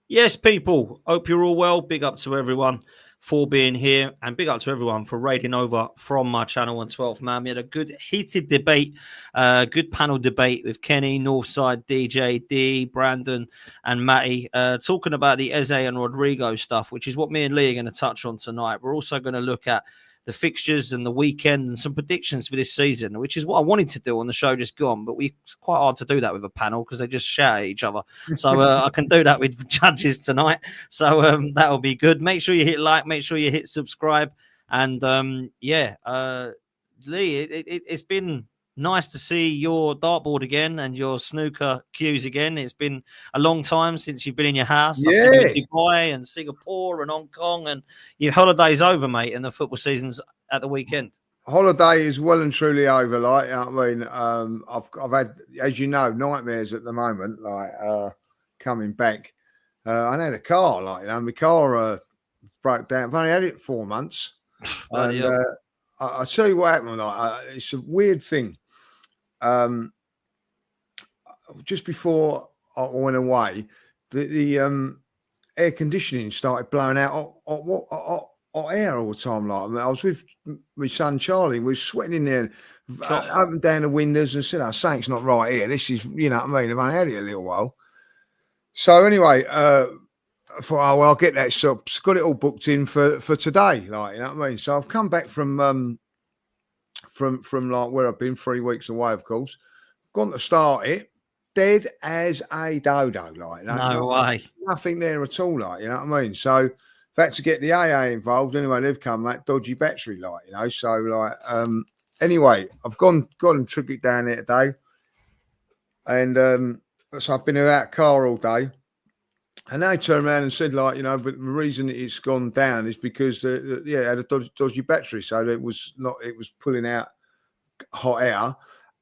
Yes, people. Hope you're all well. Big up to everyone for being here, and big up to everyone for raiding over from my channel on 12th Man. We had a good heated debate, good panel debate with Kenny, Northside, DJ, D, Brandon, and Matty, talking about the Eze and Rodrigo stuff, which is what me and Lee are going to touch on tonight. We're also going to look at the fixtures and the weekend and some predictions for this season, which is what I wanted to do on the show just gone, but it's quite hard to do that with a panel because they just shout at each other. So I can do that with judges tonight. So that'll be good. Make sure you hit like, make sure you hit subscribe. And Lee, it's been nice to see your dartboard again and your snooker cues again. It's been a long time since you've been in your house. Yeah. I've seen you in Dubai and Singapore and Hong Kong, and your holiday's over, mate, and the football season's at the weekend. Holiday is well and truly over. Like, I mean, I've had, as you know, nightmares at the moment. Like coming back, I had a car. Like, my car broke down. I've only had it 4 months, and I'll tell you what happened. Like, it's a weird thing. Just before I went away, the air conditioning started blowing out hot air all the time. Like, I mean, I was with my son Charlie, we were sweating in there, up and down the windows, and said, something's not right here. This is, you know what I mean? I've only had it a little while. So anyway, I thought, I'll get that. So got it all booked in for today. Like, you know what I mean? So I've come back from like where I've been 3 weeks away, of course. Gone to start it, dead as a dodo. Like, no way, nothing there at all. Like, you know what I mean? So I've had to get the AA involved. Anyway, they've come that dodgy battery, like, you know. So like, anyway, I've gone and took it down there today, and so I've been without a car all day. And they turned around and said, like, you know, but the reason it's gone down is because it had a dodgy battery, so it was pulling out hot air.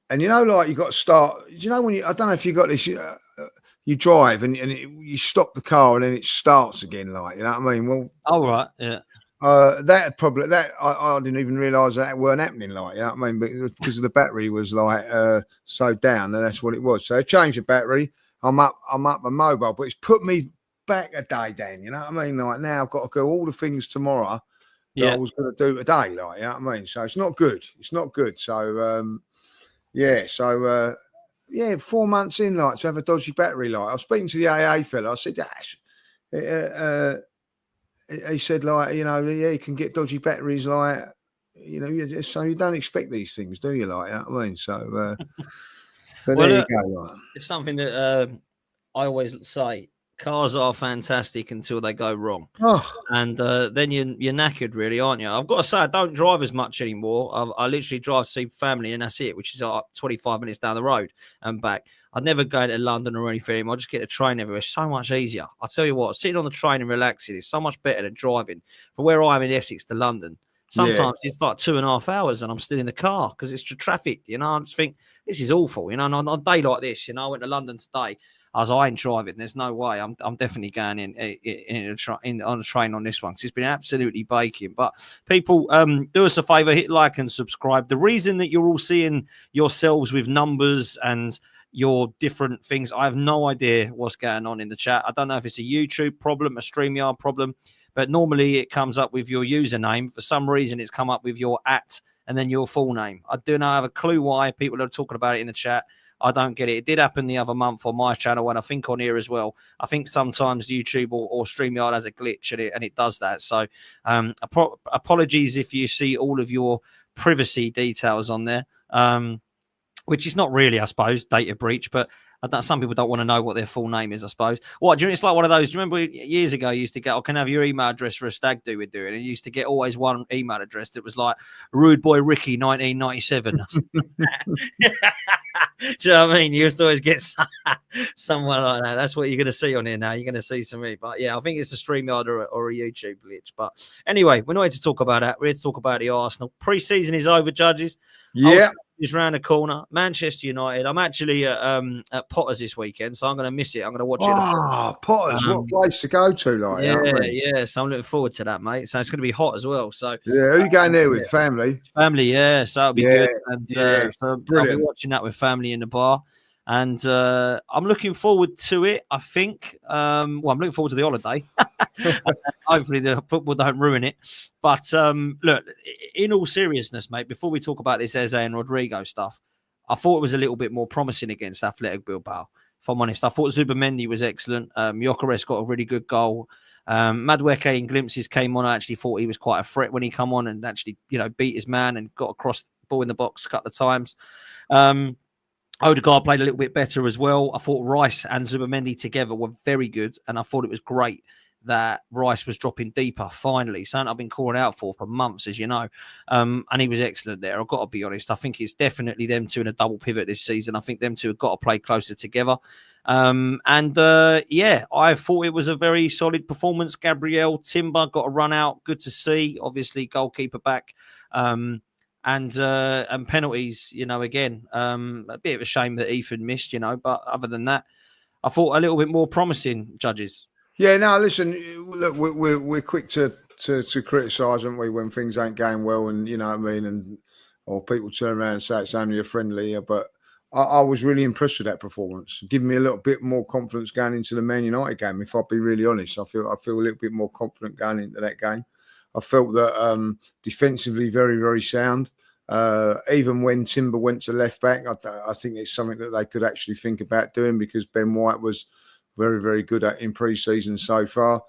And you know, like, you got to start. You know, when I don't know if you got this. You drive and you stop the car and then it starts again. Like, you know what I mean? Well, all right, yeah. That probably I didn't even realise that weren't happening. Like, you know what I mean? But because the battery was like so down, and that's what it was. So I changed the battery. I'm up my mobile, but it's put me back a day, Dan. You know what I mean? Like, now I've got to go all the things tomorrow that I was going to do today. Like, you know what I mean? So it's not good. It's not good. So yeah, 4 months in, like, to have a dodgy battery. Like, I was speaking to the AA fella. I said, he said, like, you know, yeah, you can get dodgy batteries, like, you know, so you don't expect these things, do you? Like, you know what I mean? So, but well, there you go. Like, it's something that I always say. Cars are fantastic until they go wrong. And then you're knackered, really, aren't you? I've got to say, I don't drive as much anymore. I literally drive to see family, and that's it, which is like 25 minutes down the road and back. I'd never go to London or anything anymore. I just get the train everywhere. It's so much easier. I'll tell you what, sitting on the train and relaxing is so much better than driving. From where I am in Essex to London, sometimes it's like 2.5 hours and I'm still in the car because it's the traffic, you know. I just think, this is awful, you know. And on a day like this, you know, I went to London today. I ain't driving. There's no way. I'm definitely going on a train on this one because it's been absolutely baking. But people, do us a favor, hit like and subscribe. The reason that you're all seeing yourselves with numbers and your different things, I have no idea what's going on in the chat. I don't know if it's a YouTube problem, a StreamYard problem, but normally it comes up with your username. For some reason, it's come up with your @ and then your full name. I do not have a clue why. People are talking about it in the chat. I don't get it. It did happen the other month on my channel, and I think on here as well. I think sometimes YouTube or StreamYard has a glitch and it does that. So apologies if you see all of your privacy details on there, which is not really, I suppose, data breach, but some people don't want to know what their full name is, I suppose. What, do you know, it's like one of those, do you remember years ago you used to get, I can have your email address for a stag do we're doing, and you used to get always one email address that was like Rude Boy Ricky 1997. Do you know what I mean? You used to always get someone like that. That's what you're going to see on here now. You're going to see some me. But yeah, I think it's a StreamYard or a YouTube glitch. But anyway, we're not here to talk about that. We're here to talk about the Arsenal. Pre-season is over, judges. Yeah. Is round the corner. Manchester United. I'm actually at Potters this weekend, so I'm going to miss it. I'm going to watch it. Potters, what place to go to? Like, yeah. So I'm looking forward to that, mate. So it's going to be hot as well. So yeah, who are you going there with? Family? Family, yeah. So it'll be good. And so I'll be watching that with family in the bar. And I'm looking forward to it, I think. I'm looking forward to the holiday. Hopefully the football don't ruin it. But look, in all seriousness, mate, before we talk about this Eze and Rodrigo stuff, I thought it was a little bit more promising against Athletic Bilbao. If I'm honest, I thought Zubamendi was excellent. Gyökeres got a really good goal. Madueke in glimpses came on. I actually thought he was quite a threat when he come on and actually, beat his man and got across the ball in the box a couple of times. Odegaard played a little bit better as well. I thought Rice and Zubamendi together were very good, and I thought it was great that Rice was dropping deeper, finally. Something I've been calling out for months, as you know. And he was excellent there. I've got to be honest. I think it's definitely them two in a double pivot this season. I think them two have got to play closer together. I thought it was a very solid performance. Gabriel Timber got a run out. Good to see. Obviously, goalkeeper back. And penalties, again, a bit of a shame that Ethan missed, but other than that, I thought a little bit more promising, judges. Yeah, no, listen, look, we're quick to criticise, aren't we, when things ain't going well, and you know what I mean, or people turn around and say it's only a friendly, but I was really impressed with that performance. Giving me a little bit more confidence going into the Man United game. If I'll be really honest, I feel a little bit more confident going into that game. I felt that defensively very, very sound. Even when Timber went to left back, I think it's something that they could actually think about doing, because Ben White was very, very good at in pre-season so far.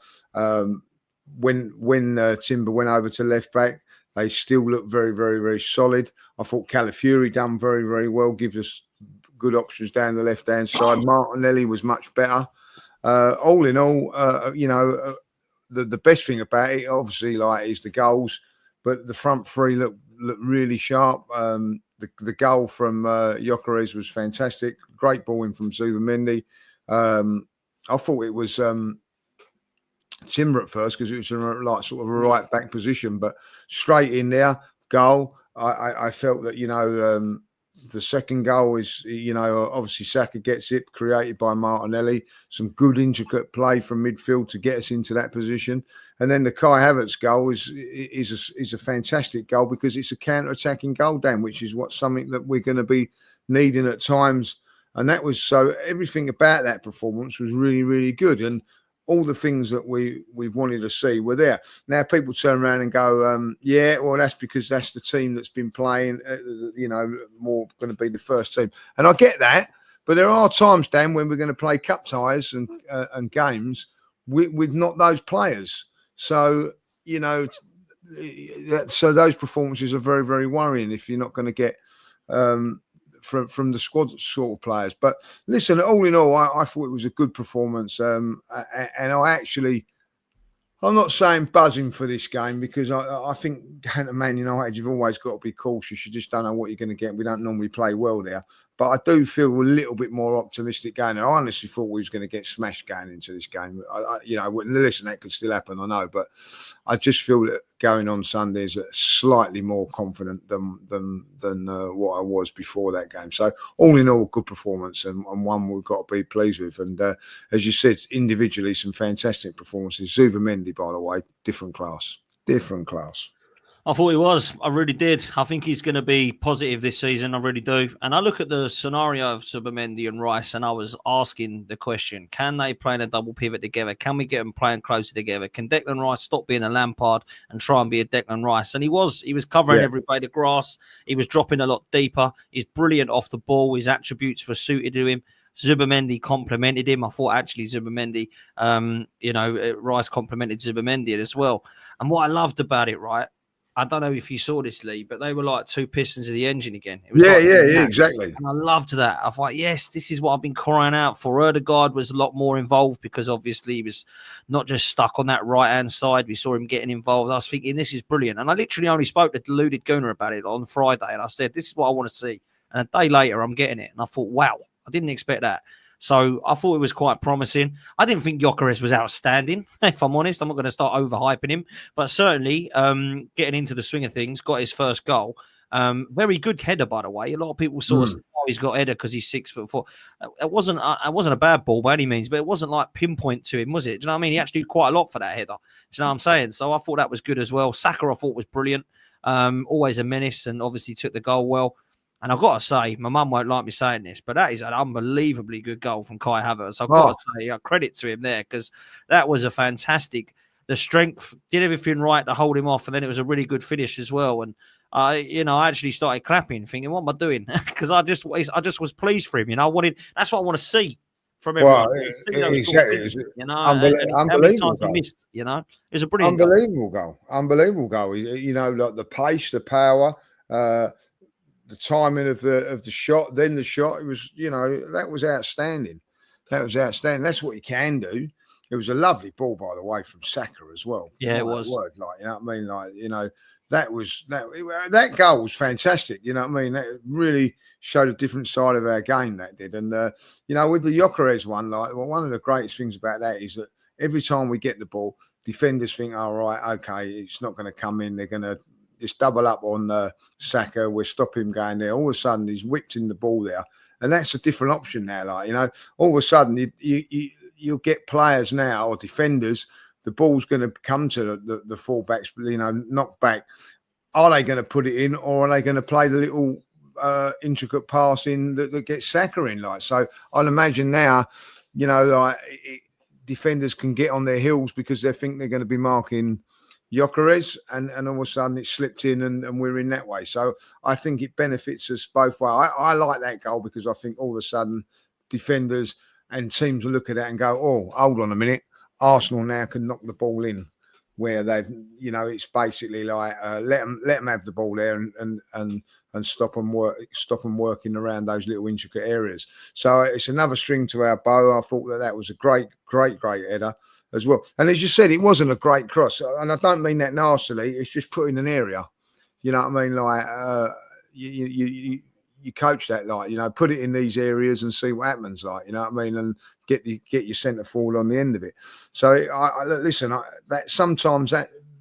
When Timber went over to left back, they still look very, very, very solid. I thought Calafiori done very, very well, gives us good options down the left-hand side. Martinelli was much better. All in all, the best thing about it, obviously, is the goals, but the front three look really sharp. The goal from Gyökeres was fantastic. Great ball in from Zubamendi. I thought it was Timber at first, because it was sort of a right back position, but straight in there, goal. I felt that the second goal is obviously Saka gets it, created by Martinelli. Some good intricate play from midfield to get us into that position, and then the Kai Havertz goal is a fantastic goal, because it's a counter-attacking goal, Dan, which is something that we're going to be needing at times. And that was, so everything about that performance was really, really good. And all the things that we wanted to see were there. Now, people turn around and go, that's because that's the team that's been playing, more going to be the first team. And I get that. But there are times, Dan, when we're going to play cup ties and games with not those players. So, so those performances are very, very worrying if you're not going to get from the squad sort of players. But listen, all in all, I thought it was a good performance. And I'm not saying buzzing for this game, because I think at Man United, you've always got to be cautious. You just don't know what you're going to get. We don't normally play well there. But I do feel a little bit more optimistic going there. I honestly thought we was going to get smashed going into this game. Listen, that could still happen, I know. But I just feel that going on Sunday is slightly more confident than what I was before that game. So all in all, good performance, and one we've got to be pleased with. And as you said, individually, some fantastic performances. Zubamendi, by the way, different class. I thought he was. I really did. I think he's going to be positive this season. I really do. And I look at the scenario of Zubamendi and Rice, and I was asking the question, can they play in a double pivot together? Can we get them playing closer together? Can Declan Rice stop being a Lampard and try and be a Declan Rice? And he was covering every blade of grass. He was dropping a lot deeper. He's brilliant off the ball. His attributes were suited to him. Zubamendi complimented him. I thought actually Zubamendi, Rice complimented Zubamendi as well. And what I loved about it, right, I don't know if you saw this, Lee, but they were like two pistons of the engine again. It was exactly. And I loved that. I thought, yes, this is what I've been crying out for. Odegaard was a lot more involved, because obviously he was not just stuck on that right-hand side. We saw him getting involved. I was thinking, this is brilliant. And I literally only spoke to Deluded Gooner about it on Friday, and I said, this is what I want to see. And a day later, I'm getting it. And I thought, wow, I didn't expect that. So I thought it was quite promising. I didn't think Gyökeres was outstanding, if I'm honest. I'm not going to start overhyping him. But certainly, getting into the swing of things, got his first goal. Very good header, by the way. A lot of people sort of say, oh, he's got header because he's 6'4". It wasn't a bad ball by any means, but it wasn't like pinpoint to him, was it? Do you know what I mean? He actually did quite a lot for that header. Do you know what I'm saying? So I thought that was good as well. Saka, I thought, was brilliant. Always a menace, and obviously took the goal well. And I've got to say, my mum won't like me saying this, but that is an unbelievably good goal from Kai Havertz. I've got to say, credit to him there, because that was a fantastic. The strength, did everything right to hold him off, and then it was a really good finish as well. And I actually started clapping, thinking, "What am I doing?" Because I just was pleased for him. That's what I want to see from everyone. See those exactly. and how many times he missed. It was a brilliant, unbelievable goal. Like the pace, the power, the timing of the shot, then the shot. It was, that was outstanding. That's what you can do. It was a lovely ball, by the way, from Saka as well. Yeah, it was. That goal was fantastic. That really showed a different side of our game. That did, and with the Gyökeres one, one of the greatest things about that is that every time we get the ball, defenders think, "All right, okay, it's not going to come in. They're going to just double up on Saka. We'll stop him going there." All of a sudden, he's whipped in the ball there, and that's a different option now. All of a sudden, you'll get players now or defenders. The ball's going to come to the fullbacks, knock back. Are they going to put it in, or are they going to play the little intricate pass in that gets Saka in? So I'd imagine now, defenders can get on their heels because they think they're going to be marking Gyökeres, and all of a sudden it slipped in and we're in that way. So I think it benefits us both ways. I like that goal because I think all of a sudden defenders and teams will look at that and go, "Oh, hold on a minute. Arsenal now can knock the ball in," where they've, it's basically like let them have the ball there and stop them working around those little intricate areas. So it's another string to our bow. I thought that was a great header as well. And as you said, it wasn't a great cross, and I don't mean that nastily. It's just put in an area. You know what I mean? You coach that, put it in these areas and see what happens, you know what I mean, and get your centre forward on the end of it. So that sometimes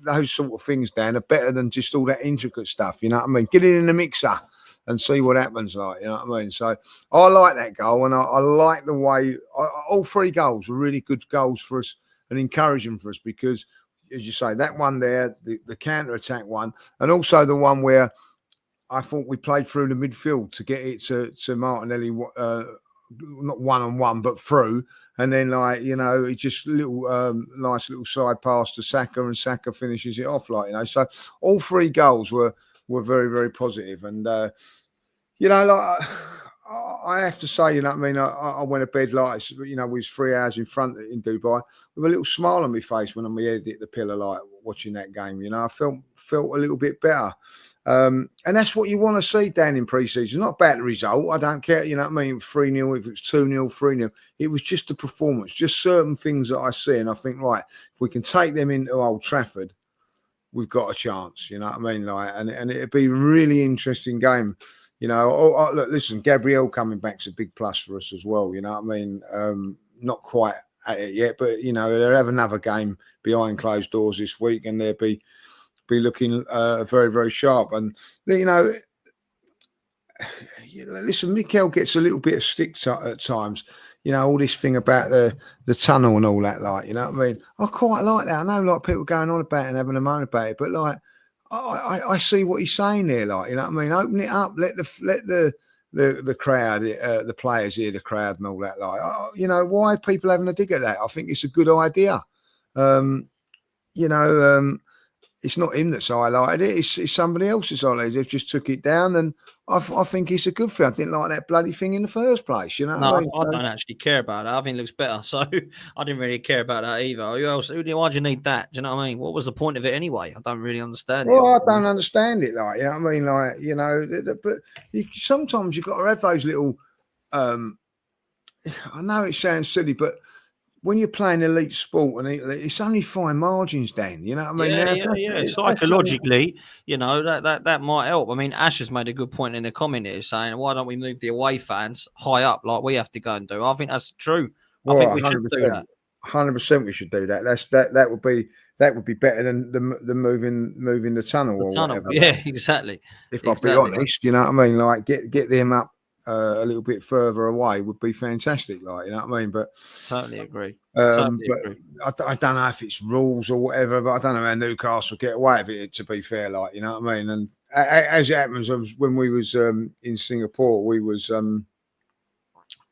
those sort of things, Dan, are better than just all that intricate stuff. You know what I mean? Get it in the mixer and see what happens, you know what I mean. So I like that goal, and I like the way all three goals were really good goals for us and encouraging for us, because, as you say, that one there, the counter attack one, and also the one where I thought we played through the midfield to get it to Martinelli, not one-on-one, but through. And then, it just nice little side pass to Saka, and Saka finishes it off, So all three goals were very, very positive. And, I have to say, I went to bed we was 3 hours in front in Dubai with a little smile on my face when my head hit the pillar, watching that game. I felt a little bit better. And that's what you want to see, Dan, in pre-season. Not about the result. I don't care, 3-0, if it's 2-0, 3-0. It was just the performance, just certain things that I see. And I think, right, if we can take them into Old Trafford, we've got a chance, you know what I mean? And it'd be a really interesting game. Look, listen, Gabriel coming back's a big plus for us as well, you know what I mean? Not quite at it yet, but, they'll have another game behind closed doors this week, and they'll be looking very, very sharp. And, listen, Mikel gets a little bit of stick at times. All this thing about the tunnel and all that, you know what I mean? I quite like that. I know, people going on about it and having a moan about it, but, I see what he's saying there, you know what I mean? Open it up, let the crowd, the players hear the crowd and all that, why are people having a dig at that? I think it's a good idea. It's not him that's highlighted it. It's somebody else's highlighted. They've just took it down, and I think it's a good thing. I didn't like that bloody thing in the first place. You know? No, I don't actually care about that. I think it looks better. So I didn't really care about that either. Why do you need that? Do you know what I mean? What was the point of it anyway? I don't really understand it. Well, I don't understand it. You know what I mean? But sometimes you've got to have those little. I know it sounds silly, but when you're playing elite sport, and it's only fine margins, Dan, you know what I mean? Yeah. Psychologically, that might help. I mean, Ash has made a good point in the comment here saying, why don't we move the away fans high up like we have to go and do? I think that's true. I think we should do that. 100% we should do that. That would be better than the moving the tunnel or whatever. Yeah, exactly. If I'll be honest, you know what I mean? Get them up a little bit further away would be fantastic. Like, you know what I mean? But totally agree. But I don't know if it's rules or whatever. But I don't know how Newcastle get away with it. To be fair, like, you know what I mean. And as it happens, when we was in Singapore, we was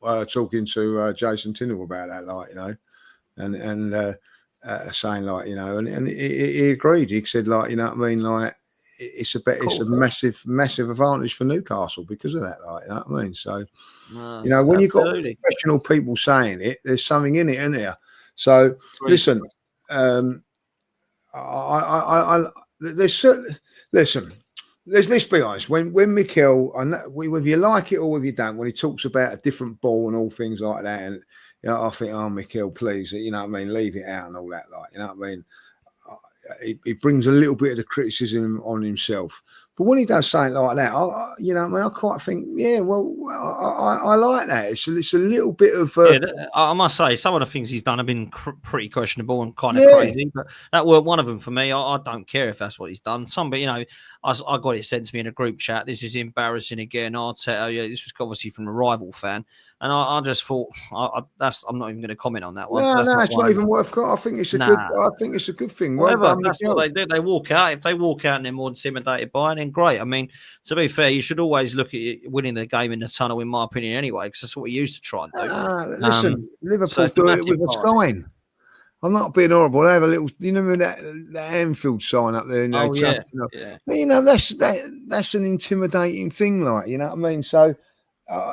talking to Jason Tindall about that, like, you know, and saying, like, you know, and he agreed. He said, like, you know what I mean, like, it's a massive advantage for Newcastle because of that, like, you know what I mean. So, you know, when you've got professional people saying it, there's something in it, isn't there? So, listen, let's be honest. When Mikel, whether you like it or whether you don't, when he talks about a different ball and all things like that, and, you know, I think, oh, Mikel, please, you know what I mean, leave it out and all that, like, you know what I mean. He brings a little bit of the criticism on himself, but when he does something like that, you know, I mean, I quite think, yeah, well, I like that. It's a little bit of. I must say, some of the things he's done have been pretty questionable and kind of crazy, but that weren't one of them for me. I don't care if that's what he's done. But, you know, I got it sent to me in a group chat. This is embarrassing again. Arteta, yeah, this was obviously from a rival fan. And I just thought I'm not even going to comment on that one. No, it's not even worth. I think it's a good. I think it's a good thing. Whatever, that's what they do. They walk out. If they walk out and they're more intimidated by it, then great. I mean, to be fair, you should always look at winning the game in the tunnel, in my opinion, anyway, because that's what we used to try and do. Listen, Liverpool do it with a sign. I'm not being horrible. They have a little, you know, that Anfield sign up there. Oh, yeah. You know, that's an intimidating thing, like, you know what I mean. So,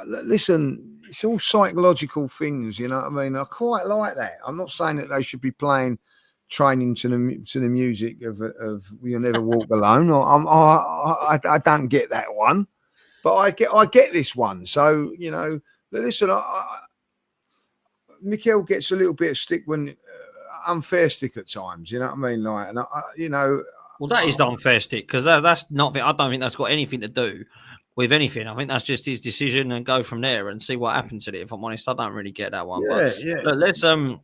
listen. It's all psychological things, you know what I mean? I quite like that. I'm not saying that they should be training to the music of "You'll Never Walk Alone." Or I don't get that one, but I get this one. So, you know, listen, Mikel gets a little bit of stick when unfair stick at times. You know what I mean? Like, and you know, well, that is the unfair stick because that's not. I don't think that's got anything to do with anything. I think that's just his decision and go from there and see what happens to it. If I'm honest, I don't really get that one. But look,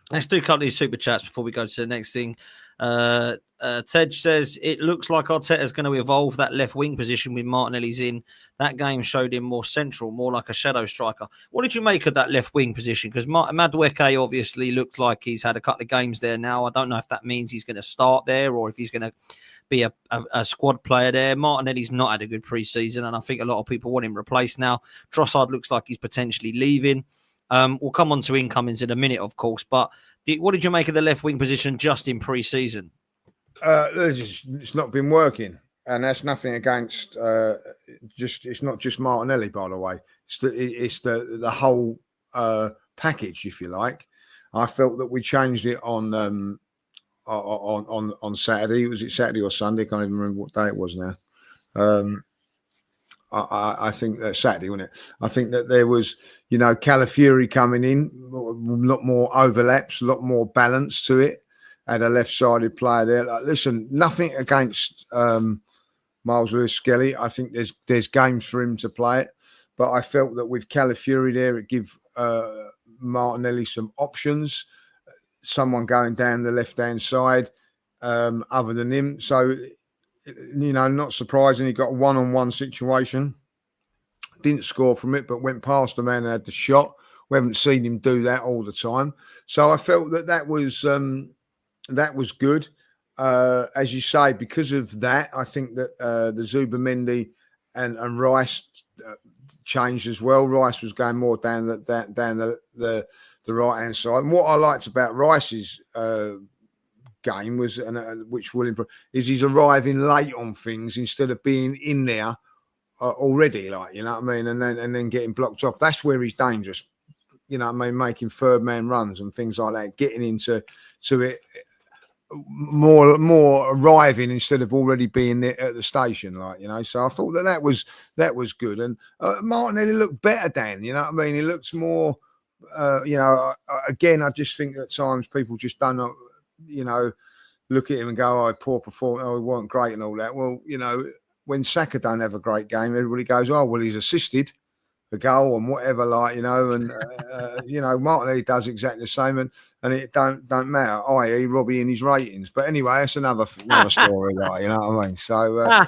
let's do a couple of these super chats before we go to the next thing. Tej says it looks like Arteta's going to evolve that left wing position with Martinelli's in. That game showed him more central, more like a shadow striker. What did you make of that left wing position? Because Madueke obviously looked like he's had a couple of games there now. I don't know if that means he's going to start there or if he's going to be a squad player there. Martinelli's not had a good pre-season, and I think a lot of people want him replaced now. Trossard looks like he's potentially leaving. We'll come on to incomings in a minute, of course, but what did you make of the left wing position just in pre-season? It's not been working, and that's nothing against it's not just Martinelli, by the way. It's the whole package, if you like. I felt that we changed it on Saturday. Was it Saturday or Sunday? Can't even remember what day it was now. I think that Saturday, wasn't it? I think that there was, you know, Calafiori coming in, a lot more overlaps, a lot more balance to it. Had a left-sided player there. Like, listen, nothing against Miles Lewis-Skelly. I think there's games for him to play it, but I felt that with Calafiori there, it give Martinelli some options. Someone going down the left-hand side other than him. So, you know, not surprising. He got a one-on-one situation. Didn't score from it, but went past the man and had the shot. We haven't seen him do that all the time. So I felt that was good. As you say, because of that, I think that the Zubimendi and Rice changed as well. Rice was going more down the right-hand side. And what I liked about Rice's game was, which will improve, is he's arriving late on things instead of being in there already, like, you know what I mean, and then getting blocked off. That's where he's dangerous, you know what I mean, making third man runs and things like that, getting into it more arriving instead of already being there at the station, like, you know. So I thought that was good, and Martinelli looked better, Dan, you know what I mean. He looks more you know, again, I just think at times people just don't know, you know, look at him and go, oh, poor performance, oh, he wasn't great and all that. Well, you know, when Saka don't have a great game, everybody goes, oh, well, he's assisted the goal and whatever, like, you know, and, you know, Martinelli does exactly the same, and it don't matter, i.e. Robbie and his ratings. But anyway, that's another story, like, you know what I mean? So,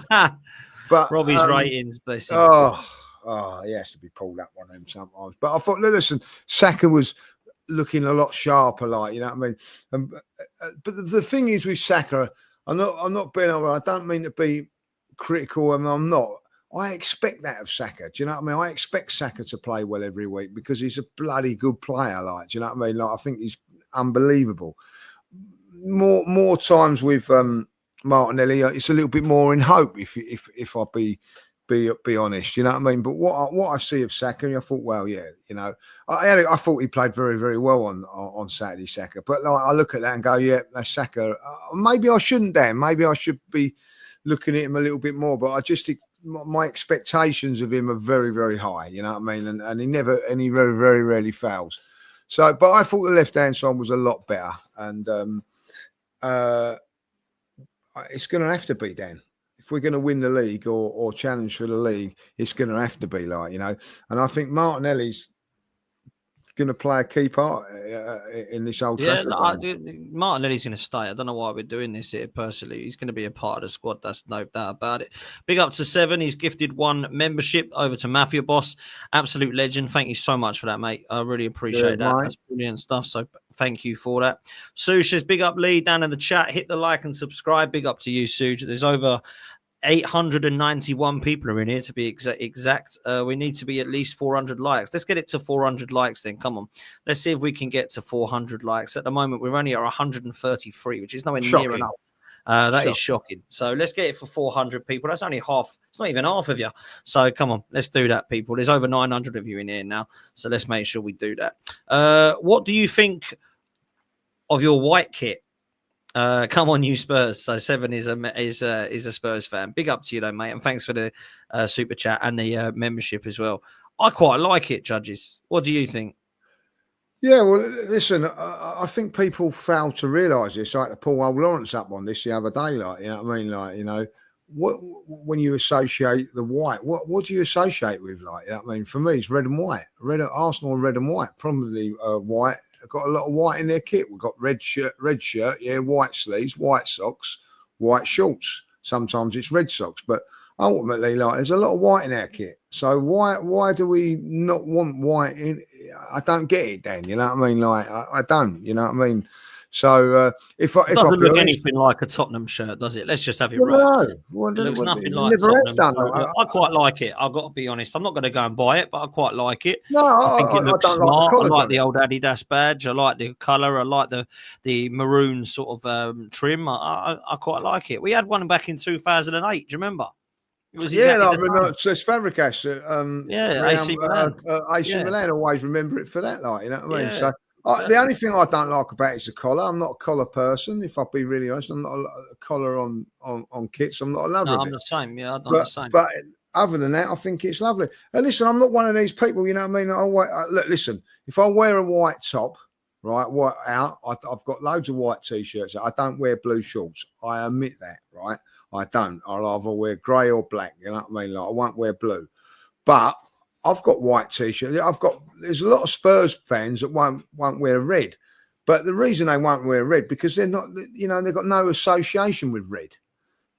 but Robbie's ratings, bless him. Oh, he has to be pulled up on him sometimes. But I thought, listen, Saka was looking a lot sharper, like, you know what I mean? But the thing is with Saka, I'm not being over. I don't mean to be critical, and I'm not. I expect that of Saka. Do you know what I mean? I expect Saka to play well every week because he's a bloody good player. Like, do you know what I mean? Like, I think he's unbelievable. More times with Martinelli, it's a little bit more in hope. If I be honest, you know what I mean. But what I see of Saka, I thought, well, yeah, you know, I thought he played very, very well on Saturday, Saka. But like, I look at that and go, yeah, that's Saka. Maybe I shouldn't, Dan. Maybe I should be looking at him a little bit more. But I just think my expectations of him are very, very high. You know what I mean? And he very, very rarely fails. So, but I thought the left-hand side was a lot better, and it's going to have to be, Dan. If we're going to win the league or challenge for the league, it's going to have to be, like, you know. And I think Martinelli's going to play a key part in this Old Trafford. Martinelli's going to stay. I don't know why we're doing this here personally. He's going to be a part of the squad. That's no doubt about it. Big up to Seven. He's gifted 1 membership over to Mafia Boss. Absolute legend. Thank you so much for that, mate. I really appreciate that. Mate. That's brilliant stuff. So thank you for that. Suj says, big up Lee down in the chat. Hit the like and subscribe. Big up to you, Suj. There's over 891 people are in here to be exact. We need to be at least 400 likes. Let's get it to 400 likes then. Come on. Let's see if we can get to 400 likes. At the moment, we're only at 133, which is nowhere near enough. That is shocking. So let's get it for 400 people. That's only half. It's not even half of you. So come on, let's do that, people. There's over 900 of you in here now. So let's make sure we do that. What do you think of your white kit? Come on, you Spurs. So Seven is a Spurs fan. Big up to you though, mate, and thanks for the super chat and the membership as well. I quite like it, judges. What do you think? Yeah, well, listen, I think people fail to realise this. I had to pull old Lawrence up on this the other day, like, you know what I mean? Like, you know, when you associate the white, what do you associate with? Like, you know what I mean? For me, it's red and white. Arsenal, red and white. Probably white. Got a lot of white in their kit. We've got red shirt, yeah, white sleeves, white socks, white shorts. Sometimes it's red socks, but ultimately, like, there's a lot of white in our kit. So why do we not want white in? I don't get it, Dan. You know what I mean? Like, I don't. You know what I mean? So if it doesn't look anything like a Tottenham shirt, does it? Let's just have it right. It looks nothing like Tottenham. I quite like it. I've got to be honest. I'm not going to go and buy it, but I quite like it. No, I think it looks smart. I like the old Adidas badge. I like the colour. I like the maroon sort of trim. I quite like it. We had one back in 2008. Do you remember? It was exactly I remember. It's Fabregas. AC Milan. AC Milan. Always remember it for that. Like, you know what I mean? So. The only thing I don't like about it is the collar. I'm not a collar person, if I'll be really honest. I'm not a collar on kits. I'm not a lover of it. I'm the same. Yeah, I'm the same. But other than that, I think it's lovely. And listen, I'm not one of these people, you know what I mean? Look, listen, if I wear a white top, right, white out, I've got loads of white T-shirts. I don't wear blue shorts. I admit that, right? I don't. I'll either wear grey or black, you know what I mean? Like, I won't wear blue. But I've got white T-shirts. There's a lot of Spurs fans that won't wear red, but the reason they won't wear red because they're not, you know, they've got no association with red.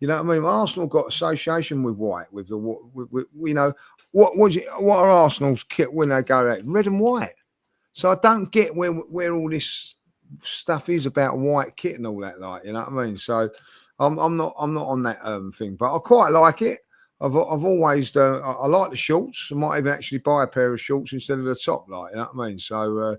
You know what I mean? Arsenal got association with white, with you know, what are Arsenal's kit when they go out? Red and white. So I don't get where all this stuff is about white kit and all that, like, you know what I mean? So I'm not on that thing, but I quite like it. I've always I like the shorts. I might even actually buy a pair of shorts instead of the top, like, you know what I mean? So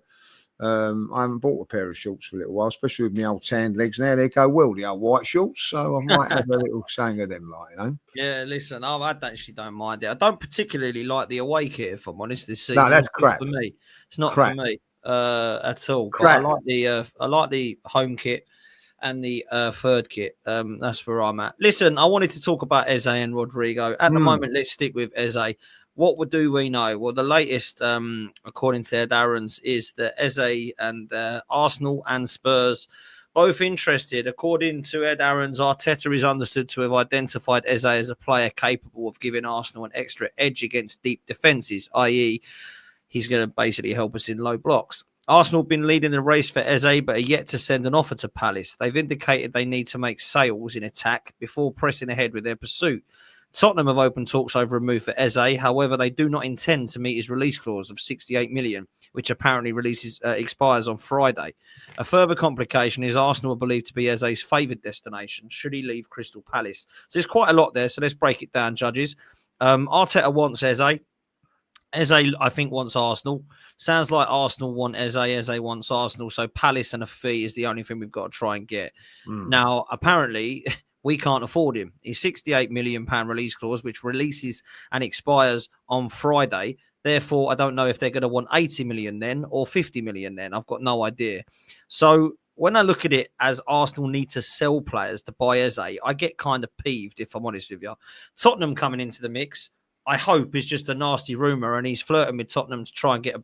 I haven't bought a pair of shorts for a little while, especially with my old tanned legs. Now they go well, the old white shorts. So I might have a little saying of them, like, you know. Yeah, listen, I actually don't mind it. I don't particularly like the away kit, if I'm honest, this season. No, that's crap for me. It's not for me at all. Crap. But I like the home kit and the third kit. That's where I'm at. Listen, I wanted to talk about Eze and Rodrigo. At the moment, let's stick with Eze. What do we know? Well, the latest, according to Ed Aarons, is that Eze and Arsenal and Spurs both interested. According to Ed Aarons, Arteta is understood to have identified Eze as a player capable of giving Arsenal an extra edge against deep defences, i.e. he's going to basically help us in low blocks. Arsenal have been leading the race for Eze, but are yet to send an offer to Palace. They've indicated they need to make sales in attack before pressing ahead with their pursuit. Tottenham have opened talks over a move for Eze. However, they do not intend to meet his release clause of 68 million, which apparently expires on Friday. A further complication is Arsenal are believed to be Eze's favoured destination should he leave Crystal Palace. So there's quite a lot there. So let's break it down, judges. Arteta wants Eze. Eze, I think, wants Arsenal. Sounds like Arsenal want Eze. Eze wants Arsenal. So Palace and a fee is the only thing we've got to try and get. Now, apparently, we can't afford him. His £68 million release clause, which releases and expires on Friday. Therefore, I don't know if they're going to want 80 million then or 50 million then. I've got no idea. So when I look at it as Arsenal need to sell players to buy Eze, I get kind of peeved, if I'm honest with you. Tottenham coming into the mix, I hope, is just a nasty rumour, and he's flirting with Tottenham to try and get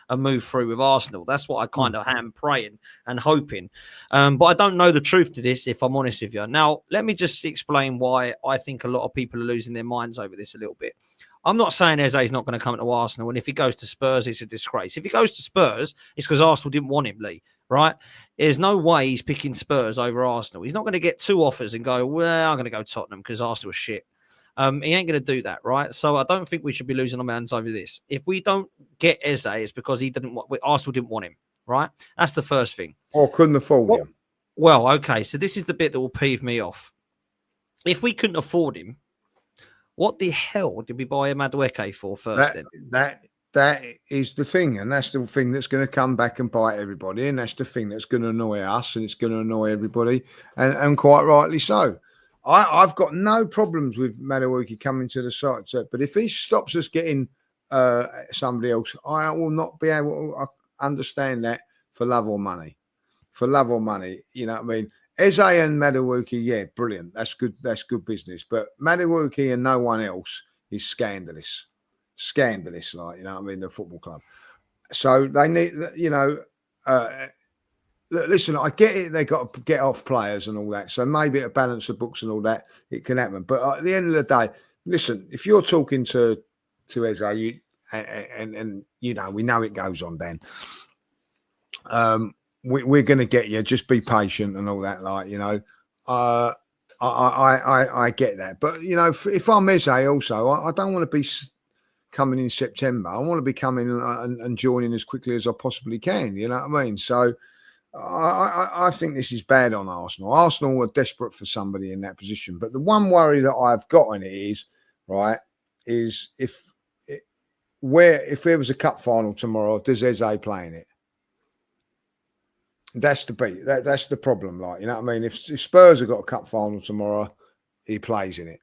a move through with Arsenal. That's what I kind of am praying and hoping. But I don't know the truth to this, if I'm honest with you. Now, let me just explain why I think a lot of people are losing their minds over this a little bit. I'm not saying Eze is not going to come to Arsenal, and if he goes to Spurs, it's a disgrace. If he goes to Spurs, it's because Arsenal didn't want him, Lee, right? There's no way he's picking Spurs over Arsenal. He's not going to get two offers and go, well, I'm going to go Tottenham because Arsenal is shit. He ain't going to do that, right? So I don't think we should be losing our minds over this. If we don't get Eze, it's because Arsenal didn't want him, right? That's the first thing. Or couldn't afford him. Well, okay. So this is the bit that will peeve me off. If we couldn't afford him, what the hell did we buy Madueke for first? That is the thing, and that's the thing that's going to come back and bite everybody, and that's the thing that's going to annoy us, and it's going to annoy everybody, and quite rightly so. I've got no problems with Madueke coming to the side, but if he stops us getting somebody else, I will not be able to understand that for love or money. For love or money, you know what I mean? Eze and Madueke, yeah, brilliant. That's good. That's good business. But Madueke and no one else is scandalous. Scandalous, like, you know what I mean? The football club. So they need, you know, listen, I get it. They got to get off players and all that. So maybe a balance of books and all that, it can happen. But at the end of the day, listen, if you're talking to Eze, and you know, we know it goes on, Dan. We're going to get you. Just be patient and all that, like, you know. I get that, but you know, if I'm Eze, also, I don't want to be coming in September. I want to be coming and joining as quickly as I possibly can. You know what I mean? So I think this is bad on Arsenal. Arsenal are desperate for somebody in that position. But the one worry that I've got in it is, right, is if there was a cup final tomorrow, does Eze play in it? That's the beat. That's the problem. Like, you know what I mean? If Spurs have got a cup final tomorrow, he plays in it.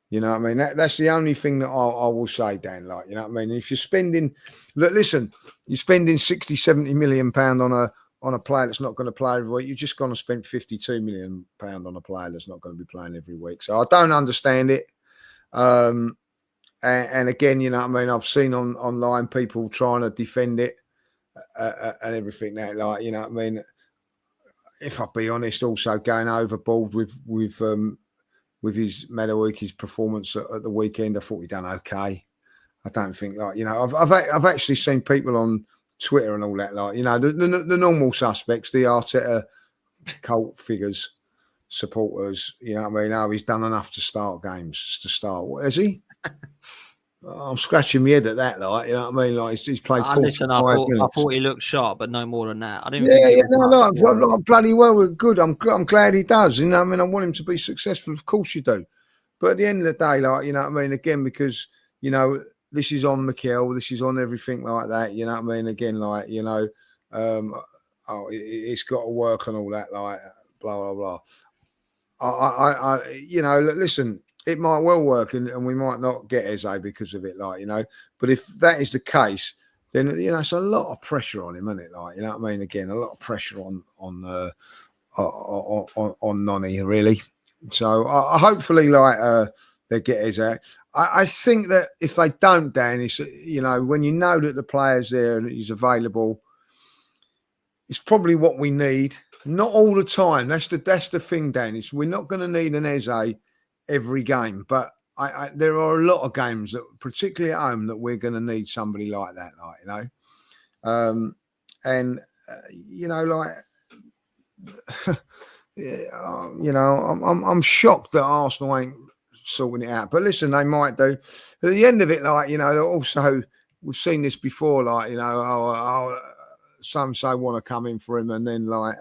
You know what I mean? That's the only thing that I will say, Dan. Like, you know what I mean? If you're spending, listen, you're spending 60, 70 million pound on a player that's not going to play every week. You're just going to spend 52 million pound on a player that's not going to be playing every week. So I don't understand it. And again, you know what I mean? I've seen online people trying to defend it. And everything that, like, you know what I mean, if I'll be honest, also going overboard with his Madueke's performance at the weekend. I thought he done okay. I don't think, like, you know, I've actually seen people on Twitter and all that, like, you know, the normal suspects, the Arteta cult figures, supporters, you know what I mean? Oh, he's done enough to start games, to start. What is he? I'm scratching my head at that, like, you know what I mean? Like, he's played 45 listen, I minutes. thought he looked sharp, but no more than that. I didn't no, bloody well, good. I'm glad he does. You know what I mean? I want him to be successful. Of course you do. But at the end of the day, like, you know what I mean? Again, because, you know, this is on Mikel, this is on everything like that. You know what I mean? Again, like, you know, it's got to work and all that, like, blah, blah, blah. You know, listen, it might well work, and we might not get Eze because of it, like, you know. But if that is the case, then, you know, it's a lot of pressure on him, isn't it? Like, you know what I mean? Again, a lot of pressure on Noni, really. So hopefully, like, they get Eze. I think that if they don't, Dan, it's, you know, when you know that the player's there and he's available, it's probably what we need. Not all the time. That's the thing, Dan. Is we're not going to need an Eze every game, but there are a lot of games that, particularly at home, that we're going to need somebody like that, like, you know, and you know, like, you know, I'm shocked that Arsenal ain't sorting it out. But listen, they might do. At the end of it, like, you know, also we've seen this before, like, you know, some say want to come in for him, and then like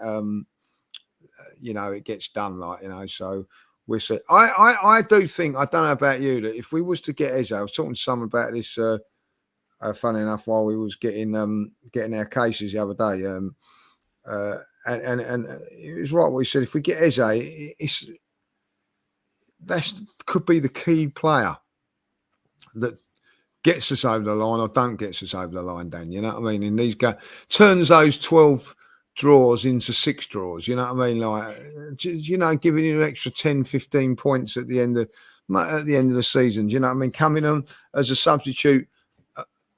you know, it gets done, like, you know, so we'll see. I do think, I don't know about you, that if we was to get Eze, I was talking to someone about this funny enough while we was getting our cases the other day, and it was right what he said. If we get Eze, that could be the key player that gets us over the line or don't get us over the line, Dan. You know what I mean? In these games, turns those 12 draws into 6 draws. You know what I mean? Like, you know, giving you an extra 10, 15 points at the end of the season. Do you know what I mean? Coming on as a substitute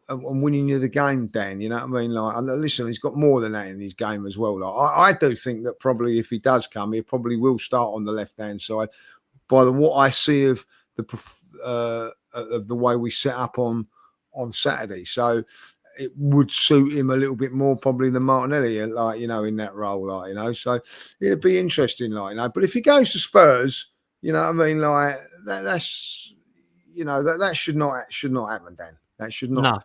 and winning you the game, Dan. You know what I mean? Like, listen, he's got more than that in his game as well. Like, I do think that probably if he does come, he probably will start on the left-hand side. By what I see of the way we set up on Saturday, so it would suit him a little bit more probably than Martinelli, like, you know, in that role, like, you know. So it'd be interesting, like, you know. But if he goes to Spurs, you know what I mean, like that's, you know, that should not happen, Dan. That should not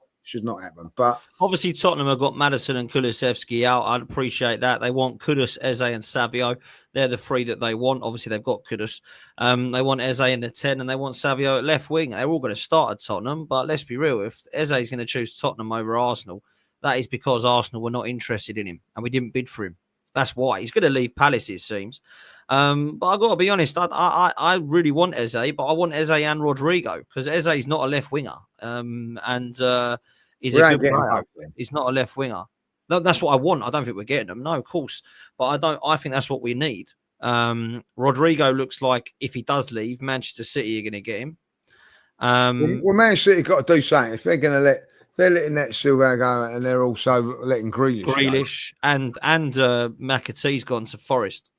happen. But obviously Tottenham have got Maddison and Kulusevski out. I'd appreciate that. They want Kudus, Eze and Savio. They're the 3 that they want. Obviously they've got Kudus. They want Eze in the 10 and they want Savio at left wing. They're all going to start at Tottenham, but let's be real. If Eze is going to choose Tottenham over Arsenal, that is because Arsenal were not interested in him and we didn't bid for him. That's why. He's going to leave Palace, it seems. But I've got to be honest, I really want Eze, but I want Eze and Rodrygo because Eze is not a left winger. He's a good player. He's not a left winger. No, that's what I want. I don't think we're getting them. No, of course. But I think that's what we need. Rodrygo looks like if he does leave, Manchester City are going to get him. Well, Manchester City got to do something. If they're going to they're letting that Silva go and they're also letting Grealish go. and McAtee's gone to Forest.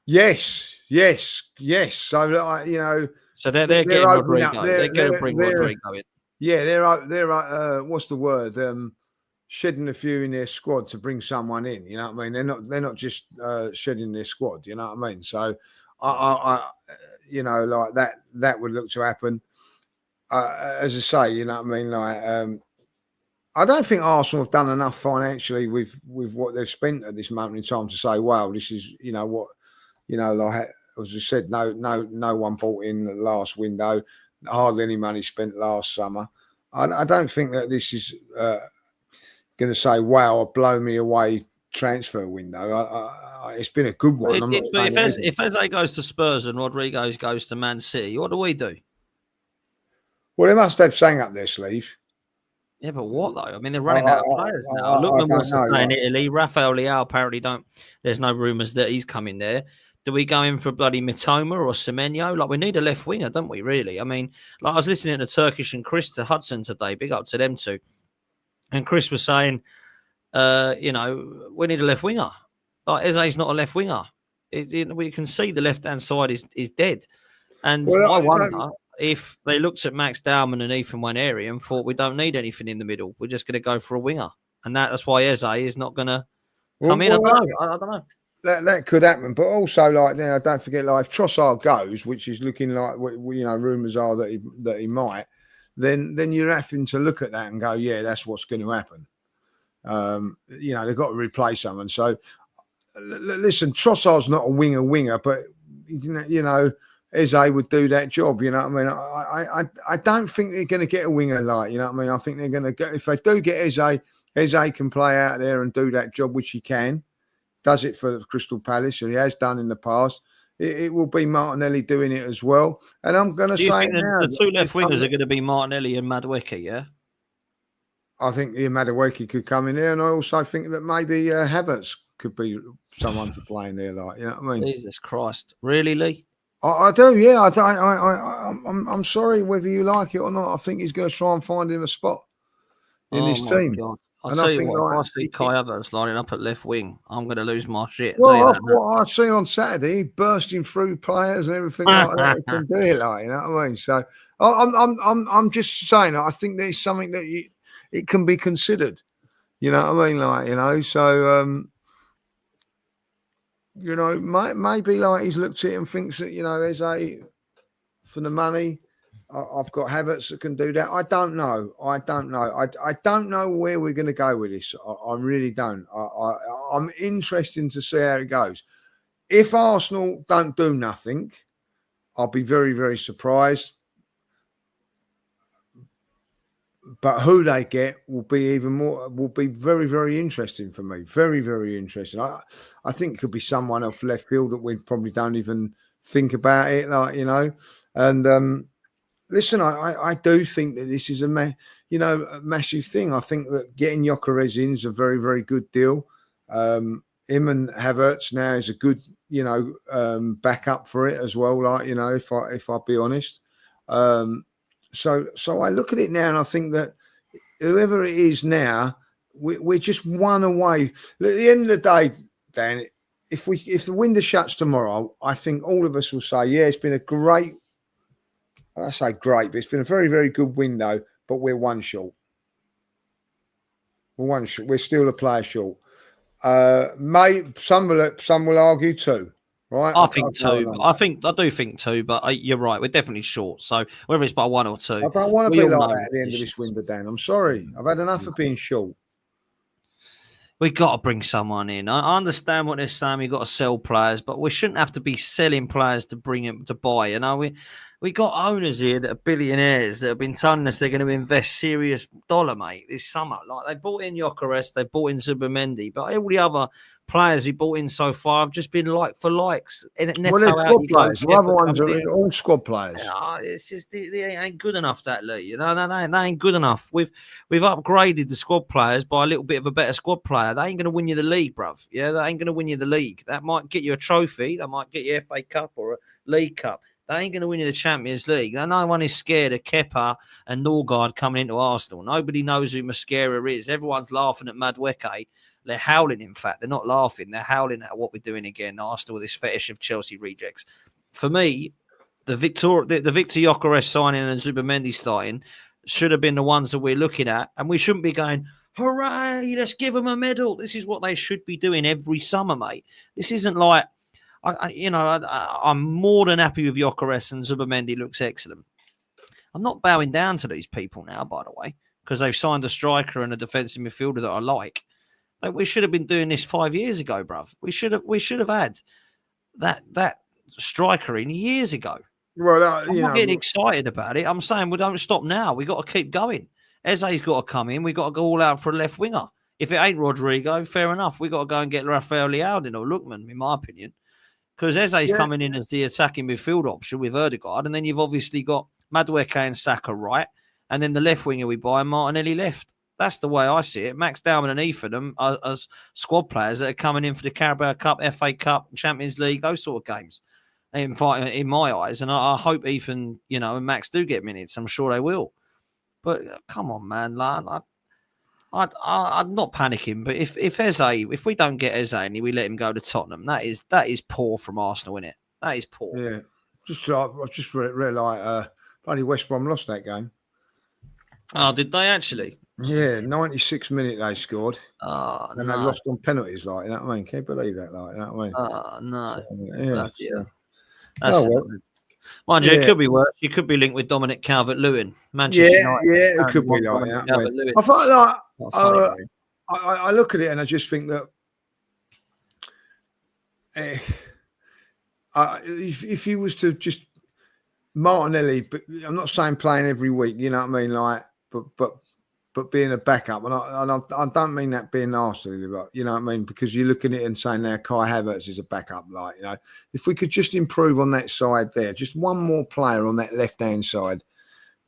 Yes. So, you know. So they're getting Rodrygo. They're going to bring Rodrygo in. Yeah, they're what's the word? Shedding a few in their squad to bring someone in. You know what I mean? They're not just shedding their squad. You know what I mean? So, I you know, like that would look to happen. As I say, you know what I mean? Like, I don't think Arsenal have done enough financially with what they've spent at this moment in time to say, wow, this is, you know, what, you know, like as I said, no one bought in the last window. Hardly any money spent last summer. I don't think that this is going to say, wow, blow me away transfer window. It's been a good one. If Eze goes to Spurs and Rodrygo goes to Man City, what do we do? Well, they must have something up their sleeve. Yeah, but what though? I mean, they're running out of players now. Lookman wants to stay in Italy. Rafael Leao apparently don't. There's no rumours that he's coming there. Do we go in for bloody Mitoma or Semenyo? Like, we need a left winger, don't we, really? I mean, like, I was listening to Turkish and Chris to Hudson today. Big up to them two. And Chris was saying, you know, we need a left winger. Like, Eze's not a left winger. We can see the left-hand side is dead. And I wonder if they looked at Max Dowman and Ethan Waneri and thought we don't need anything in the middle. We're just going to go for a winger. And that's why Eze is not going to come in. I don't know. That could happen, but also, like, you know, don't forget, like, if Trossard goes, which is looking like, you know, rumours are that he might, then you're having to look at that and go, yeah, that's what's going to happen. You know, they've got to replace someone. So, listen, Trossard's not a winger, but you know, Eze would do that job. You know what I mean? I don't think they're going to get a winger, like, you know what I mean? I think they're going to get, if they do get Eze can play out there and do that job, which he can. Does it for Crystal Palace, and he has done in the past. It will be Martinelli doing it as well. And I'm going to say the 2 left wingers are going to be Martinelli and Madueke, yeah? I think Madueke could come in there, and I also think that maybe Havertz could be someone to play in there, like, you know what I mean? Jesus Christ, really, Lee? I do, yeah. I'm sorry whether you like it or not. I think he's going to try and find him a spot in this team. God. I'll tell you what, if I see Kai Havertz lining up at left wing, I'm going to lose my shit. Well, that's what I see on Saturday, bursting through players and everything like that. He can do it, like, you know what I mean? So I'm just saying, I think there's something that it can be considered. You know what I mean? Like, you know, so you know, maybe like he's looked at it and thinks that, you know, Eze for the money. I've got Havertz that can do that. I don't know. I don't know where we're going to go with this. I really don't. I'm interested to see how it goes. If Arsenal don't do nothing, I'll be very, very surprised. But who they get will be very, very interesting for me. Very, very interesting. I think it could be someone off left field that we probably don't even think about it, And listen, I do think that this is a massive thing. I think that getting Gyökeres in is a very, very good deal. Him and Havertz now is a good, backup for it as well. If I be honest. So I look at it now and I think that whoever it is now, we're just one away. At the end of the day, Dan, if the window shuts tomorrow, I think all of us will say, yeah, it's been a great. I say great, but it's been a very, very good window. But we're one short. We're still a player short. Some will argue two. Right, I think two. I do think two, but you're right. We're definitely short. So whether it's by one or two, I don't want to be like that at the end of this window, Dan. I'm sorry. I've had enough of being short. We got to bring someone in. I understand what they're saying. We got to sell players, but we shouldn't have to be selling players to bring them to buy. We got owners here that are billionaires that have been telling us they're going to invest serious dollar, mate, this summer. Like they bought in Gyökeres, they bought in Zubimendi, but all the other players we bought in so far have just been like for likes. Well, they're squad players. The other ones are all squad players. It's just they ain't good enough, that Lee. They ain't good enough. We've upgraded the squad players by a little bit of a better squad player. They ain't going to win you the league, bruv. Yeah, they ain't going to win you the league. That might get you a trophy. That might get you FA Cup or a League Cup. They ain't going to win you the Champions League. No one is scared of Kepa and Norgard coming into Arsenal. Nobody knows who Mosquera is. Everyone's laughing at Madueke. They're howling, in fact. They're not laughing. They're howling at what we're doing again. Arsenal, this fetish of Chelsea rejects. For me, the Victor Gyökeres signing and Zubimendi starting should have been the ones that we're looking at. And we shouldn't be going, hooray, let's give them a medal. This is what they should be doing every summer, mate. This isn't like, I'm more than happy with Gyökeres, and Zubimendi looks excellent. I'm not bowing down to these people now, by the way, because they've signed a striker and a defensive midfielder that I like. We should have been doing this 5 years ago, bruv. We should have had that striker in years ago. Well, I'm not getting excited about it. I'm saying we don't stop now. We got to keep going. Eze's got to come in. We got to go all out for a left winger. If it ain't Rodrygo, fair enough. We got to go and get Rafael Leão or Lookman, in my opinion. Because Eze's coming in as the attacking midfield option with Ødegaard, and then you've obviously got Madueke and Saka right, and then the left winger we buy and Martinelli left. That's the way I see it. Max Dowman and Ethan as squad players that are coming in for the Carabao Cup, FA Cup, Champions League, those sort of games, in my eyes. And I hope Ethan, and Max do get minutes. I'm sure they will. But come on, man. I'm not panicking, but if we don't get Eze and we let him go to Tottenham, that is poor from Arsenal, isn't it? That is poor. Yeah, I just realised bloody West Brom lost that game. Oh, did they actually? Yeah, 96 minute they scored. Oh, and they lost on penalties, like that. I mean, can't believe that, like that. I mean, oh no, yeah. That's mind you, it could be worse. You could be linked with Dominic Calvert-Lewin, Manchester United. Yeah, it could be like that. I thought I look at it and I just think that if he was to just Martinelli, but I'm not saying playing every week, you know what I mean, like, but being a backup, and I don't mean that being nasty, but you know what I mean, because you're looking at it and saying now Kai Havertz is a backup, like, if we could just improve on that side there, just one more player on that left-hand side,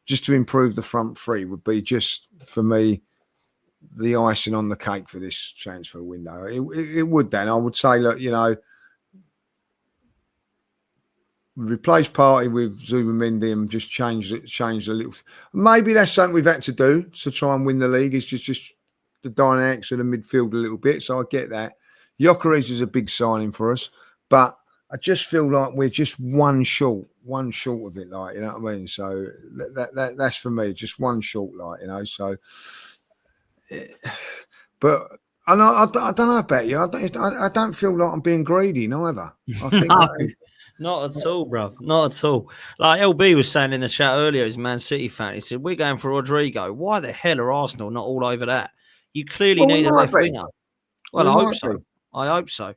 just to improve the front three would be just, for me, the icing on the cake for this transfer window. It would then. I would say, look, replace Partey with Zubimendi and just change a little. Maybe that's something we've had to do to try and win the league. It's just the dynamics of the midfield a little bit. So I get that. Gyökeres is a big signing for us, but I just feel like we're just one short of it, like, you know what I mean? So that's for me, just one short, like, so. But I don't know about you. I don't feel like I'm being greedy, neither. I think Not at all, bruv. Not at all. Like LB was saying in the chat earlier, he's a Man City fan. He said, we're going for Rodrygo. Why the hell are Arsenal not all over that? You clearly Well, we need a might left be. winger. Well, We I hope might so. be. I hope so.